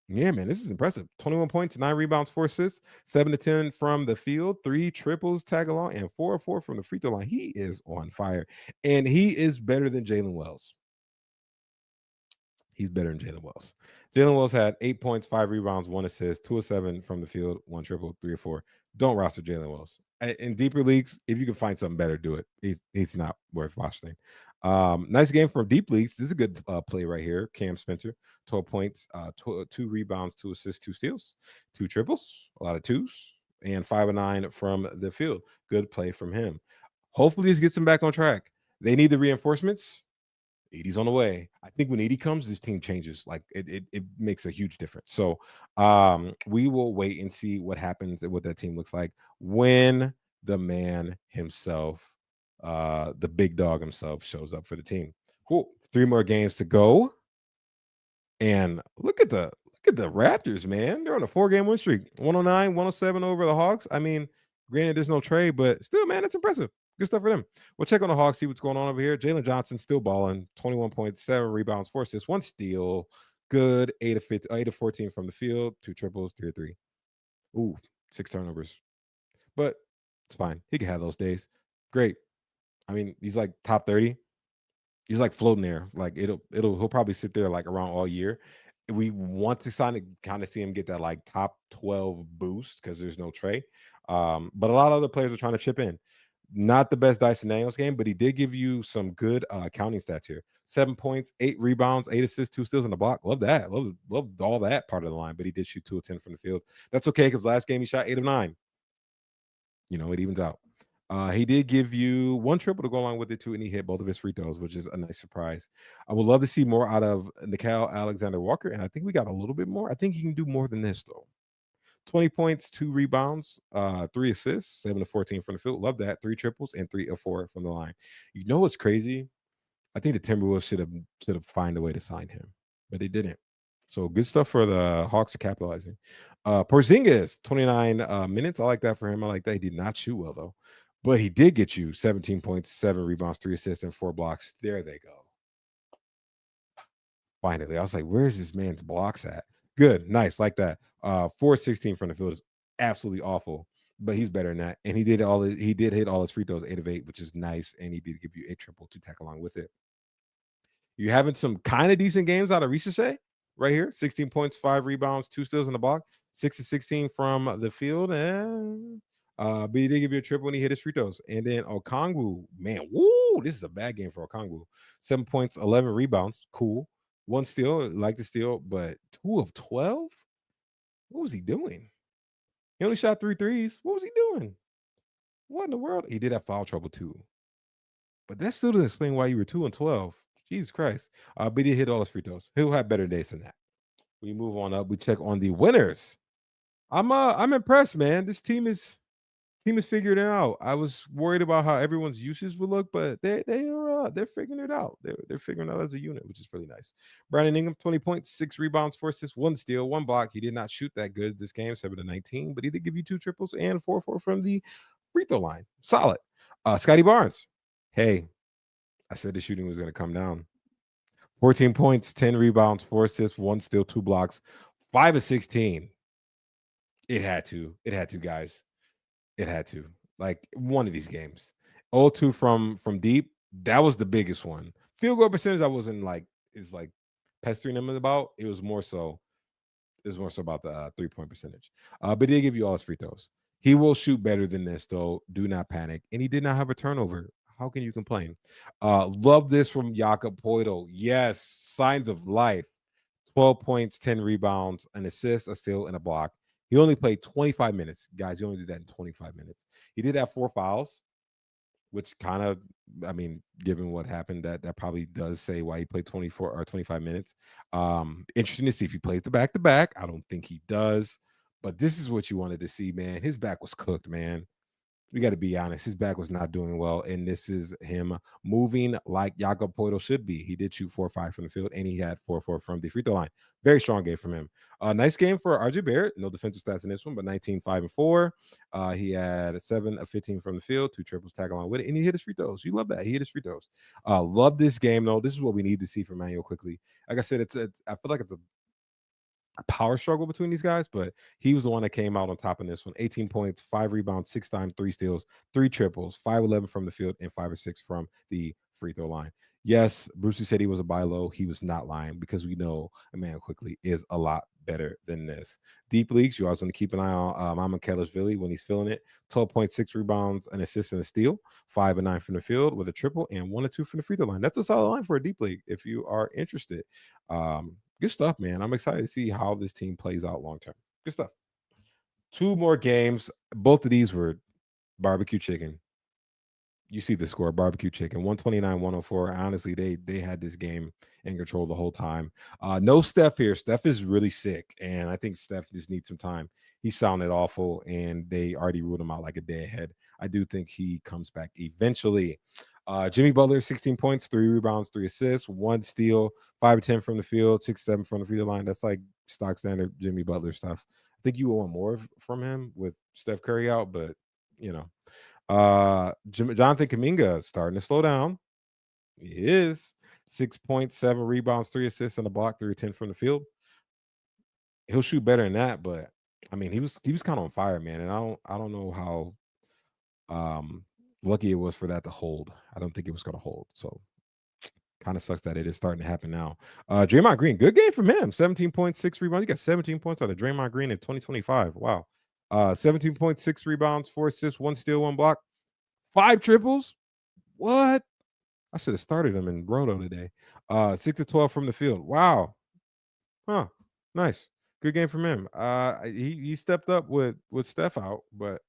yeah, man, this is impressive. 21 points, 9 rebounds, 4 assists, 7 to 10 from the field, 3 triples, tag along, and 4 of 4 from the free throw line. He is on fire, and he is better than Jalen Wells. He's better than Jalen Wells. Jalen Wells had 8 points, 5 rebounds, 1 assist, 2 of 7 from the field, 1 triple, 3 of 4. Don't roster Jalen Wells. In deeper leagues, if you can find something better, do it. He's not worth watching. Nice game from deep leagues. This is a good play right here. Cam Spencer, 12 points, 2 rebounds, 2 assists, 2 steals, 2 triples, a lot of twos, and 5 of 9 from the field. Good play from him. Hopefully, this gets him back on track. They need the reinforcements. Edey's on the way. I think when Edey comes, this team changes. Like it makes a huge difference. So we will wait and see what happens and what that team looks like when the man himself, the big dog himself, shows up for the team. Cool. 3 more games to go. And look at the Raptors, man. They're on a 4-game win streak. 109, 107 over the Hawks. I mean, granted, there's no trade, but still, man, it's impressive. Good stuff for them. We'll check on the Hawks, see what's going on over here. Jalen Johnson still balling, 21 points, 7 rebounds, 4 assists, 1 steal. Good, 8 of 14 from the field, 2 triples, 3 of 3. Ooh, 6 turnovers. But it's fine. He can have those days. Great. I mean, he's like top 30. He's like floating there. Like he'll probably sit there like around all year. We want to kind of see him get that like top 12 boost because there's no Trey. But a lot of other players are trying to chip in. Not the best Dyson Daniels game, but he did give you some good counting stats here. 7 points, 8 rebounds, 8 assists, 2 steals in the block. Love that. Love all that part of the line. But he did shoot 2 of 10 from the field. That's okay because last game he shot 8 of 9. It evens out. He did give you one triple to go along with it too, and he hit both of his free throws, which is a nice surprise. I would love to see more out of Nickel Alexander Walker, and I think we got a little bit more. I think he can do more than this though. 20 points, 2 rebounds, 3 assists, 7 of 14 from the field. Love that. 3 triples and 3 of 4 from the line. You know what's crazy? I think the Timberwolves should have find a way to sign him, but they didn't. So good stuff for the Hawks to capitalizing. Porzingis, 29 minutes. I like that for him. I like that. He did not shoot well though, but he did get you 17 points, 7 rebounds, 3 assists, and 4 blocks. There they go. Finally, I was like, where's this man's blocks at? Good, nice, like that. 4-16 from the field is absolutely awful, but he's better than that. And he did hit all his free throws, 8 of 8, which is nice. And he did give you a triple to tack along with it. You having some kind of decent games out of Ricochet right here. 16 points, 5 rebounds, 2 steals in the block, 6 of 16 from the field. And but he did give you a triple when he hit his free throws. And then Okongwu, man, woo, this is a bad game for Okongwu. 7 points, 11 rebounds. Cool. One steal, like the steal, but 2 of 12? What was he doing? He only shot 3 threes. What was he doing? What in the world? He did have foul trouble too. But that still doesn't explain why you were 2 and 12. Jesus Christ. But he hit all his free throws. He'll have better days than that. We move on up. We check on the winners. I'm impressed, man. This team is figuring it out. I was worried about how everyone's uses would look, but they're figuring it out. They're figuring it out as a unit, which is really nice. Brandon Ingram, 20 points, 6 rebounds, 4 assists, 1 steal, 1 block. He did not shoot that good this game, 7 of 19, but he did give you 2 triples and 4 from the free throw line. Solid. Scotty Barnes. Hey, I said the shooting was going to come down. 14 points, 10 rebounds, 4 assists, 1 steal, 2 blocks, 5 of 16. It had to. It had to, guys. It had to. Like one of these games. 0-2 from deep. That was the biggest one. Field goal percentage, I wasn't like pestering him about. It was more so about the 3-point percentage. But he did give you all his free throws. He will shoot better than this, though. Do not panic. And he did not have a turnover. How can you complain? Love this from Jakob Poeltl. Yes, signs of life. 12 points, 10 rebounds, an assist, a steal, and a block. He only played 25 minutes. Guys, he only did that in 25 minutes. He did have 4 fouls, which kind of, I mean, given what happened, that probably does say why he played 24 or 25 minutes. Interesting to see if he plays the back-to-back. I don't think he does, but this is what you wanted to see, man. His back was cooked, man. We got to be honest. His back was not doing well, and this is him moving like Jakob Poeltl should be. He did shoot 4-5 from the field, and he had 4-4 from the free throw line. Very strong game from him. Nice game for RJ Barrett. No defensive stats in this one, but 19, 5, and 4. He had 7 of 15 from the field, 2 triples tag along with it, and he hit his free throws. You love that. He hit his free throws. Love this game, though. This is what we need to see from Manuel quickly. Like I said, I feel like it's a power struggle between these guys, but he was the one that came out on top in this one. 18 points, 5 rebounds, 6 times, 3 steals, 3 triples, 5-11 from the field, and 5 or 6 from the free throw line. Yes, Brucey said he was a buy low. He was not lying because we know Emmanuel quickly is a lot better than this. Deep leagues, you always want to keep an eye on Mama Kellersville when he's feeling it. 12.6 rebounds, an assist, and a steal, 5 and 9 from the field with a triple, and 1 or 2 from the free throw line. That's a solid line for a deep league if you are interested. Good stuff, man. I'm excited to see how this team plays out long term. Good stuff. 2 more games. Both of these were barbecue chicken. You see the score, barbecue chicken, 129-104. Honestly, they had this game in control the whole time. No Steph here. Steph is really sick, and I think Steph just needs some time. He sounded awful, and they already ruled him out like a day ahead. I do think he comes back eventually. Jimmy Butler, 16 points, 3 rebounds, 3 assists, 1 steal, 5 or 10 from the field, 6-7 from the free throw line. That's like stock standard Jimmy Butler stuff. I think you want more from him with Steph Curry out, but you know. Jonathan Kuminga starting to slow down. He is 6.7 rebounds, 3 assists on the block, 3 or 10 from the field. He'll shoot better than that, but I mean, he was kind of on fire, man. And I don't know how Lucky it was for that to hold. I don't think it was going to hold. So kind of sucks that it is starting to happen now. Draymond Green, good game from him. 17.6 rebounds. You got 17 points out of Draymond Green in 2025. Wow. 17.6 rebounds, 4 assists, 1 steal, 1 block, 5 triples. What? I should have started him in Roto today. 6 to 12 from the field. Wow. Huh. Nice. Good game from him. He stepped up with Steph out, but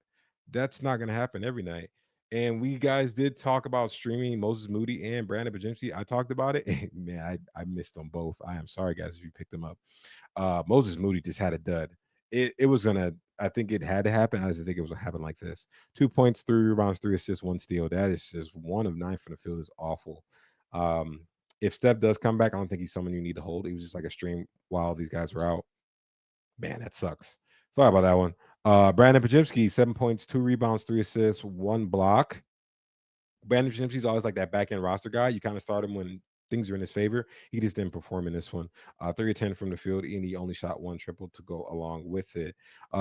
that's not going to happen every night. And we guys did talk about streaming Moses Moody and Brandon Bajinski. I talked about it. Man, I missed them both. I am sorry, guys, if you picked them up. Moses Moody just had a dud. It was gonna. I think it had to happen. I didn't think it was gonna happen like this. 2 points, 3 rebounds, 3 assists, 1 steal. That is just 1 of 9 from the field is awful. Um, if Steph does come back, I don't think he's someone you need to hold. He was just like a stream while these guys were out. Man, that sucks. Sorry about that one. Brandon Pajimski, 7 points, 2 rebounds, 3 assists, 1 block. Brandon Jimsey's always like that back end roster guy. You kind of start him when things are in his favor. He just didn't perform in this one. 3 of 10 from the field, and he only shot 1 triple to go along with it.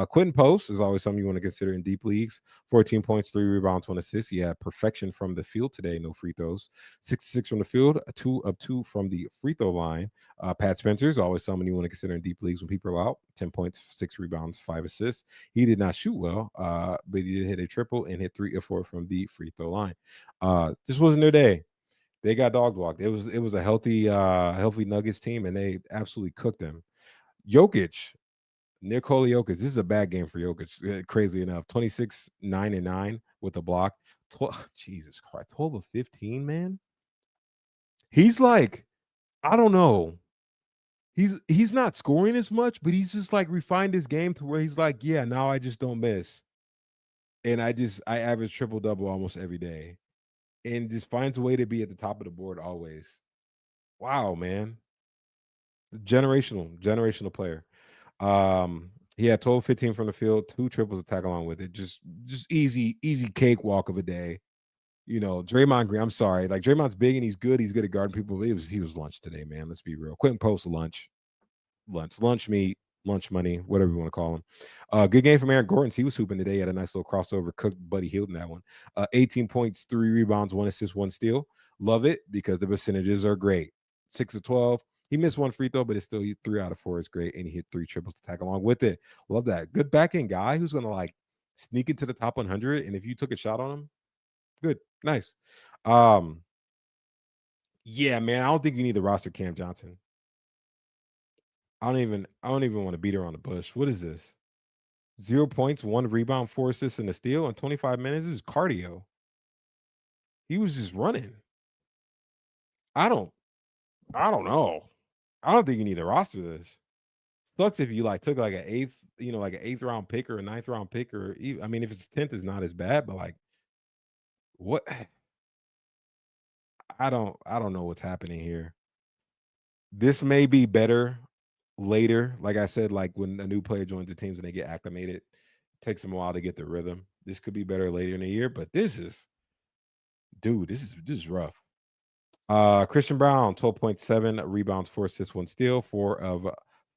Quentin Post is always something you want to consider in deep leagues. 14 points, 3 rebounds, 1 assist. He had perfection from the field today, no free throws. 6 from the field, 2 of 2 from the free throw line. Pat Spencer is always someone you want to consider in deep leagues when people are out. 10 points, 6 rebounds, 5 assists. He did not shoot well, but he did hit a triple and hit 3 of 4 from the free throw line. This wasn't their day. They got dog walked. It was a healthy Nuggets team, and they absolutely cooked them. Jokic, Nikola Jokic. This is a bad game for Jokic. Crazy enough, 26, 9 and 9 with a block. 12, Jesus Christ, 12 of 15, man. He's like, I don't know. He's not scoring as much, but he's just like refined his game to where he's like, yeah, now I just don't miss, and I average triple double almost every day, and just finds a way to be at the top of the board always. Wow, man. Generational player. He had 12, 15 from the field, 2 triples to tag along with it. Just easy cakewalk of a day. You know, Draymond Green, I'm sorry. Like Draymond's big and he's good. He's good at guarding people. But he was lunch today, man. Let's be real. Quentin Post lunch meat, lunch money, whatever you want to call him. Good game from Aaron Gordon. He was hooping today. He had a nice little crossover. Cooked Buddy Hield in that one. 18 points, 3 rebounds, 1 assist, 1 steal. Love it because the percentages are great. 6 of 12. He missed 1 free throw, but it's still 3 out of 4 is great. And he hit 3 triples to tag along with it. Love that. Good back end guy who's going to like sneak into the top 100. And if you took a shot on him, good. Nice. Yeah, man. I don't think you need the roster Cam Johnson. I don't even want to beat her on the bush. What is this? 0 points, 1 rebound, 4 assists, and a steal in 25 minutes. This is cardio. He was just running. I don't know. I don't think you need to roster this. Sucks if you like took like an eighth, like an 8th round pick or a 9th round pick, or I mean, if it's 10th, is not as bad, but like, what? I don't know what's happening here. This may be better later. Like I said, like when a new player joins the teams and they get acclimated, it takes them a while to get the rhythm. This could be better later in the year, but this is rough. Christian Brown, 12.7 rebounds, 4 assists, 1 steal, 4 of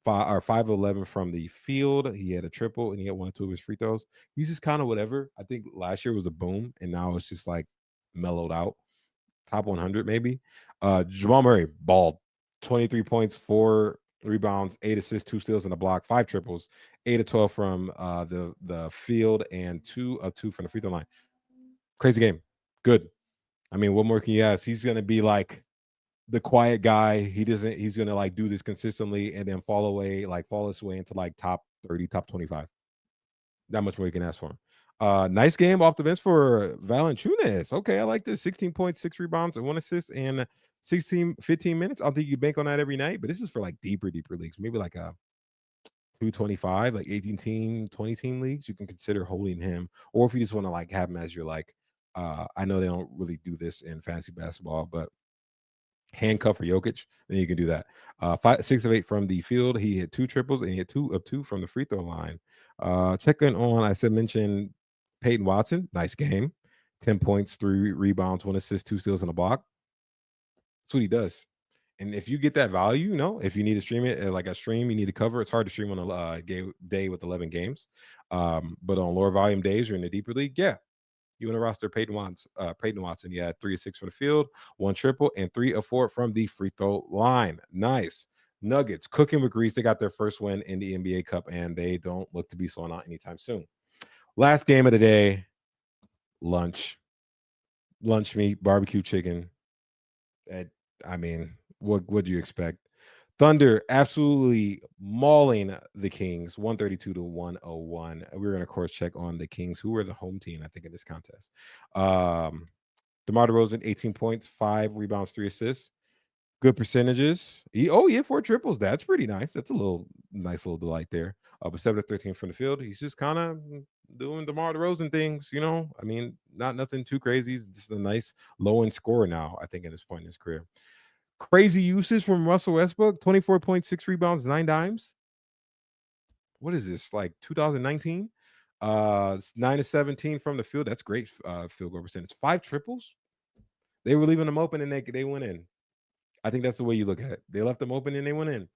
5 of 11 from the field. He had a triple and he had 1 or 2 of his free throws. He's just kind of whatever. I think last year was a boom, and now it's just like mellowed out. Top 100 maybe. Jamal Murray balled, 23 points, 4 rebounds, 8 assists, 2 steals, and a block, 5 triples, 8 of 12 from the field, and 2 of 2 from the free throw line. Crazy game. Good. I mean, what more can you ask? He's gonna be like the quiet guy. He's gonna like do this consistently and then fall his way into like top 30, top 25. That much more you can ask for him. Nice game off the bench for Valanciunas. Okay, I like this. 16 points, 6 rebounds, and 1 assist in 15 minutes. I don't think you bank on that every night, but this is for like deeper leagues. Maybe like a 225, like 18 team, 20 team leagues. You can consider holding him. Or if you just want to like have him as your like, I know they don't really do this in fantasy basketball, but handcuff for Jokic, then you can do that. 6 of 8 from the field. He hit 2 triples and he hit 2 of 2 from the free throw line. Checking on, mentioned Peyton Watson. Nice game. 10 points, 3 rebounds, 1 assist, 2 steals, and a block. That's what he does. And if you get that value, if you need to stream it like a stream, you need to cover. It's hard to stream on a day with 11 games. But on lower volume days or in the deeper league, yeah, You want to roster Peyton Watson. Yeah, 3 of 6 from the field, 1 triple, and 3 of 4 from the free throw line. Nice. Nuggets cooking with grease. They got their first win in the NBA Cup, and they don't look to be slowing out anytime soon. Last game of the day, lunch meat, barbecue chicken. I mean, what do you expect? Thunder absolutely mauling the Kings, 132 to 101. We're gonna of course check on the Kings, who were the home team, I think, in this contest. DeMar DeRozan, 18 points, 5 rebounds, 3 assists. Good percentages. He 4 triples. That's pretty nice. That's a nice little delight there. But 7 of 13 from the field. He's just kind of doing DeMar DeRozan things, you know. I mean, not nothing too crazy. He's just a nice low end scorer now, I think, at this point in his career. Crazy usage from Russell Westbrook, 24.6 rebounds, 9 dimes. What is this, like 2019? 9 of 17 from the field. That's great field goal percentage. 5 triples. They were leaving them open and they went in. I think that's the way you look at it. They left them open and they went in.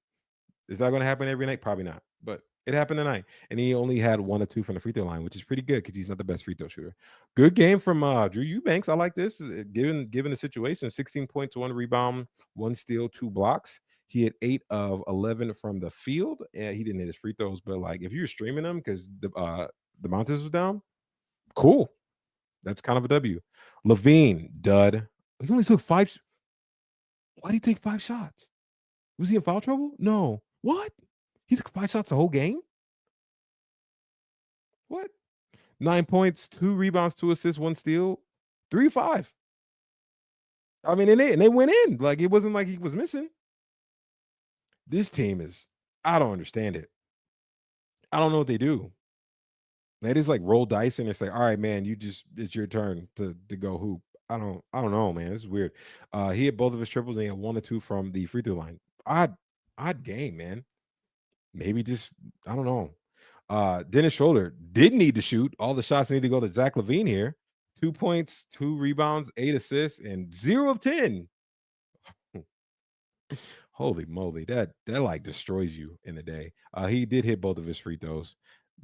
Is that going to happen every night? Probably not. But it happened tonight. And he only had 1 or 2 from the free throw line, which is pretty good because he's not the best free throw shooter. Good game from Drew Eubanks. I like this. Given the situation, 16 points, 1 rebound, 1 steal, 2 blocks. He had 8 of 11 from the field. And he didn't hit his free throws. But like if you're streaming them because the Montes was down, cool. That's kind of a W. Levine, dud. He only took 5. Why did he take 5 shots? Was he in foul trouble? No. What? He took 5 shots the whole game? What? 9 points, 2 rebounds, 2 assists, 1 steal, 3 of 5. I mean, and they went in. Like, it wasn't like he was missing. This team is, I don't understand it. I don't know what they do. They just like roll dice and it's like, all right, man, it's your turn to go hoop. I don't know, man. This is weird. He hit both of his triples and he had 1 or 2 from the free throw line. Odd game, man. Maybe just, I don't know. Dennis Schroeder didn't need to shoot. All the shots need to go to Zach LaVine here. 2 points, 2 rebounds, 8 assists, and 0 of 10. Holy moly, that like destroys you in a day. He did hit both of his free throws.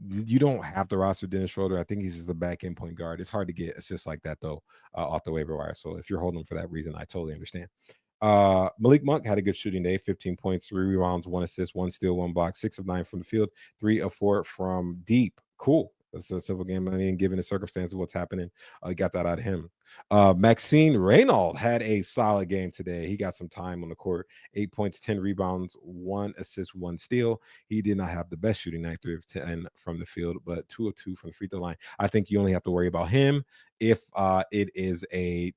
You don't have to roster Dennis Schroeder. I think he's just a back end point guard. It's hard to get assists like that though off the waiver wire. So if you're holding him for that reason, I totally understand. Malik Monk had a good shooting day, 15 points, 3 rebounds, 1 assist, 1 steal, 1 block, 6 of 9 from the field, 3 of 4 from deep. Cool. That's a simple game. I mean, given the circumstance of what's happening, got that out of him. Maxine Reynaud had a solid game today. He got some time on the court, 8 points, 10 rebounds, 1 assist, 1 steal. He did not have the best shooting night, 3 of 10 from the field, but 2 of 2 from the free throw line. I think you only have to worry about him if it is a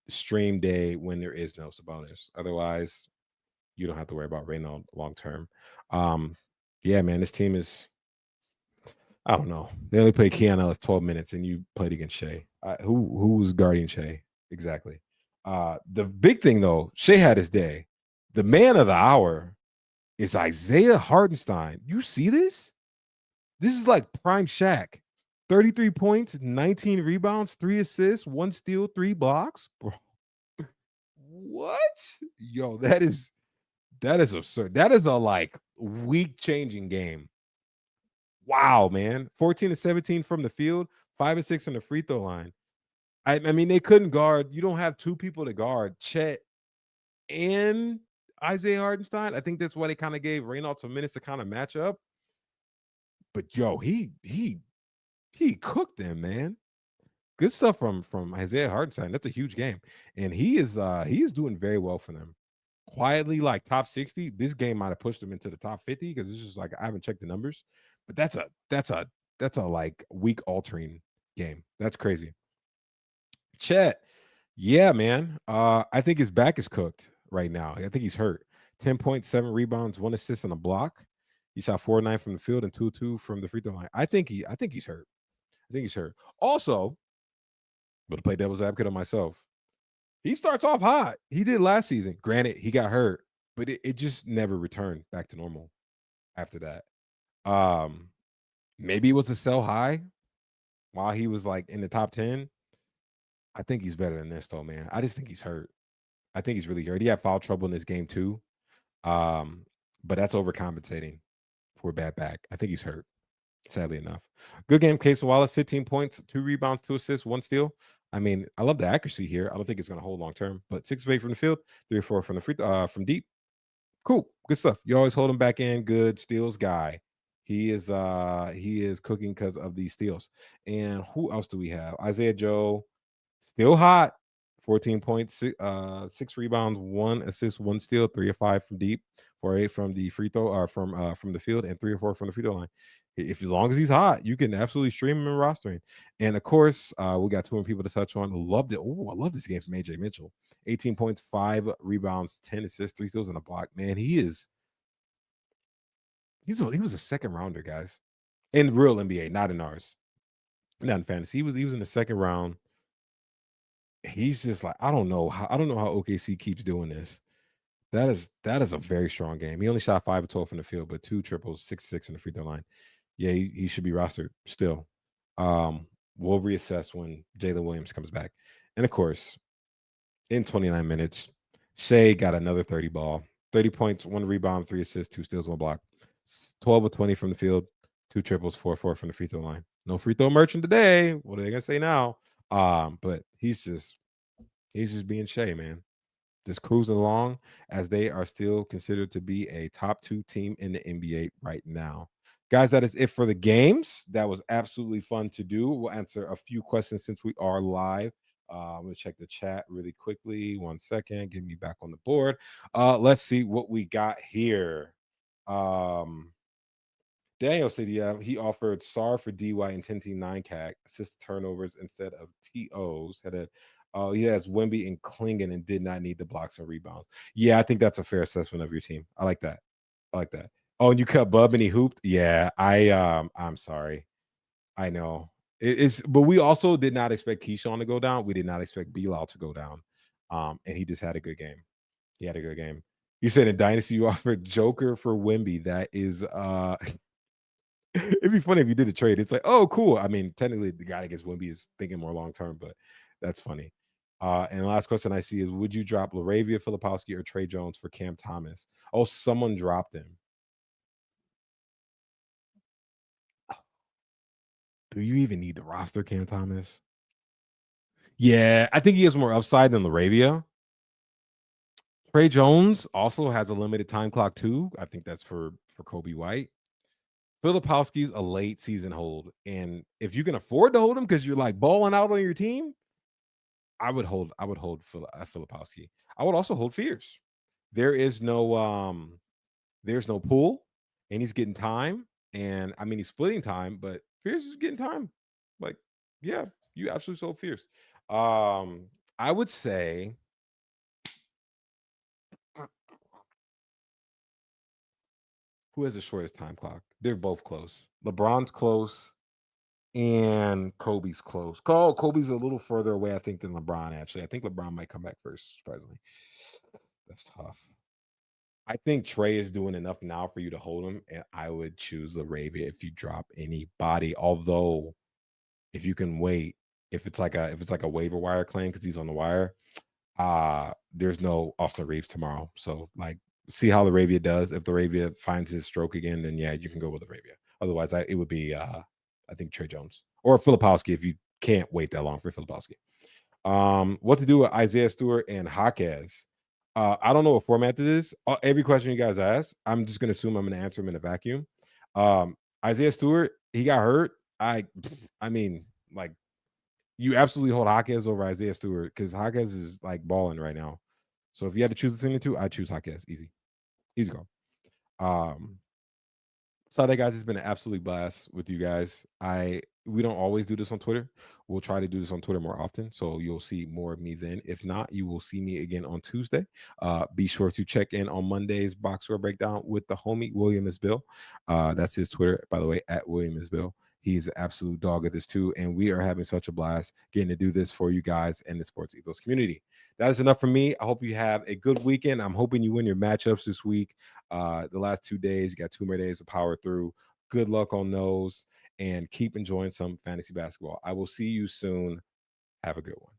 stream day when there is no Sabonis. Otherwise, you don't have to worry about Reynaud long term. Yeah, man, this team is, I don't know. They only played Keanu Ellis 12 minutes, and you played against Shea. Who's guarding Shea exactly? The big thing though, Shea had his day. The man of the hour is Isaiah Hartenstein. You see this? This is like prime Shaq. 33 points, 19 rebounds, 3 assists, 1 steal, 3 blocks. Bro, what? Yo, that is absurd. That is a like week changing game. Wow, man. 14 to 17 from the field, 5 and 6 from the free throw line. I mean, they couldn't guard. You don't have 2 people to guard, Chet and Isaiah Hartenstein. I think that's why they kind of gave Reynolds some minutes to kind of match up. But yo, he cooked them, man. Good stuff from Isaiah Hartenstein. That's a huge game. And he is doing very well for them. Quietly like top 60. This game might have pushed him into the top 50 because it's just like I haven't checked the numbers, but that's a like week altering game. That's crazy. Chet, yeah, man. I think his back is cooked right now. I think he's hurt. 10.7 rebounds, 1 assist, and a block. He shot 4-9 from the field and 2-2 from the free throw line. I think he's hurt. I think he's hurt. Also, but to play devil's advocate on myself, he starts off hot. He did last season. Granted, he got hurt, but it just never returned back to normal after that. Maybe it was a sell high while he was like in the top 10. I think he's better than this though, man. I just think he's hurt. I think he's really hurt. He had foul trouble in this game too. But that's overcompensating for a bad back. I think he's hurt. Sadly enough. Good game, Case Wallace, 15 points, 2 rebounds, 2 assists, 1 steal. I mean, I love the accuracy here. I don't think it's going to hold long term, but 6 of 8 from the field, 3 or 4 from the from deep. Cool, good stuff. You always hold him back in. Good steals guy. He is cooking because of these steals. And who else do we have? Isaiah Joe, still hot. 14 points, 6 rebounds, 1 assist, 1 steal, 3 or 5 from deep, 4 or 8 from the free throw, from the field, and 3 or 4 from the free throw line. If as long as he's hot, you can absolutely stream him and rostering. And of course, we got 2 more people to touch on. Loved it. Oh, I love this game from AJ Mitchell. 18 points, 5 rebounds, 10 assists, 3 steals, and a block. Man, he was a second rounder, guys. In real NBA, not in ours. Not in fantasy. He was in the second round. He's just like, I don't know how OKC keeps doing this. That is a very strong game. He only shot 5 of 12 from the field, but 2 triples, 6 in the free throw line. Yeah, he should be rostered still. We'll reassess when Jalen Williams comes back. And of course, in 29 minutes, Shea got another 30 ball, 30 points, 1 rebound, 3 assists, 2 steals, 1 block, 12 of 20 from the field, 2 triples, 4 from the free throw line. No free throw merchant today. What are they gonna say now? But he's just being Shea, man, just cruising along as they are still considered to be a top 2 team in the NBA right now. Guys, that is it for the games. That was absolutely fun to do. We'll answer a few questions since we are live. I'm going to check the chat really quickly. 1 second. Get me back on the board. Let's see what we got here. Um, Daniel said, yeah, he offered SAR for DY and 10-9 CAC, assist turnovers instead of TOs. He has Wemby and Klingon and did not need the blocks and rebounds. Yeah, I think that's a fair assessment of your team. I like that. I like that. Oh, and you cut Bub and he hooped. Yeah, I'm sorry. I know. But we also did not expect Keyshawn to go down. We did not expect Bilal to go down. And he just had a good game. He had a good game. You said in Dynasty you offered Joker for Wemby. That is it'd be funny if you did a trade. It's like, oh, cool. I mean, technically, the guy that gets Wemby is thinking more long term, but that's funny. And the last question I see is: would you drop Laravia Filipowski or Trey Jones for Cam Thomas? Oh, someone dropped him. Do you even need the roster, Cam Thomas? Yeah, I think he has more upside than Laravia. Trey Jones also has a limited time clock too. I think that's for Kobe White. Filipowski's a late season hold, and if you can afford to hold him because you're like balling out on your team, I would hold Filipowski. I would also hold Fierce. There is there's no pool, and he's getting time. And I mean he's splitting time, but Fierce is getting time. Like, yeah, you absolutely so Fierce. I would say who has the shortest time clock? They're both close. LeBron's close and Kobe's close. Kobe's a little further away, I think, than LeBron, actually. I think LeBron might come back first, surprisingly. That's tough. I think Trey is doing enough now for you to hold him, and I would choose Laravia if you drop anybody. Although, if you can wait, if it's like a waiver wire claim because he's on the wire, there's no Austin Reeves tomorrow. So like see how Laravia does. If Laravia finds his stroke again, then yeah, you can go with Laravia. Otherwise, it would be I think Trey Jones or Filipowski if you can't wait that long for Filipowski. What to do with Isaiah Stewart and Jaquez? I don't know what format this is. Every question you guys ask, I'm just gonna assume I'm gonna answer them in a vacuum. Isaiah Stewart, he got hurt. I mean, like you absolutely hold Jaquez over Isaiah Stewart because Jaquez is like balling right now. So if you had to choose between the two, I'd choose Jaquez. Easy, easy go. Um, so that guys, it's been an absolute blast with you guys. We don't always do this on Twitter. We'll try to do this on Twitter more often, so you'll see more of me then. If not, you will see me again on Tuesday. Be sure to check in on Monday's box score breakdown with the homie William is Bill. That's his Twitter, by the way, at William is Bill. He's an absolute dog at this too, and we are having such a blast getting to do this for you guys and the Sports Ethos community. That is enough for me. I hope you have a good weekend. I'm hoping you win your matchups this week. The last 2 days, you got 2 more days to power through. Good luck on those and keep enjoying some fantasy basketball. I will see you soon. Have a good one.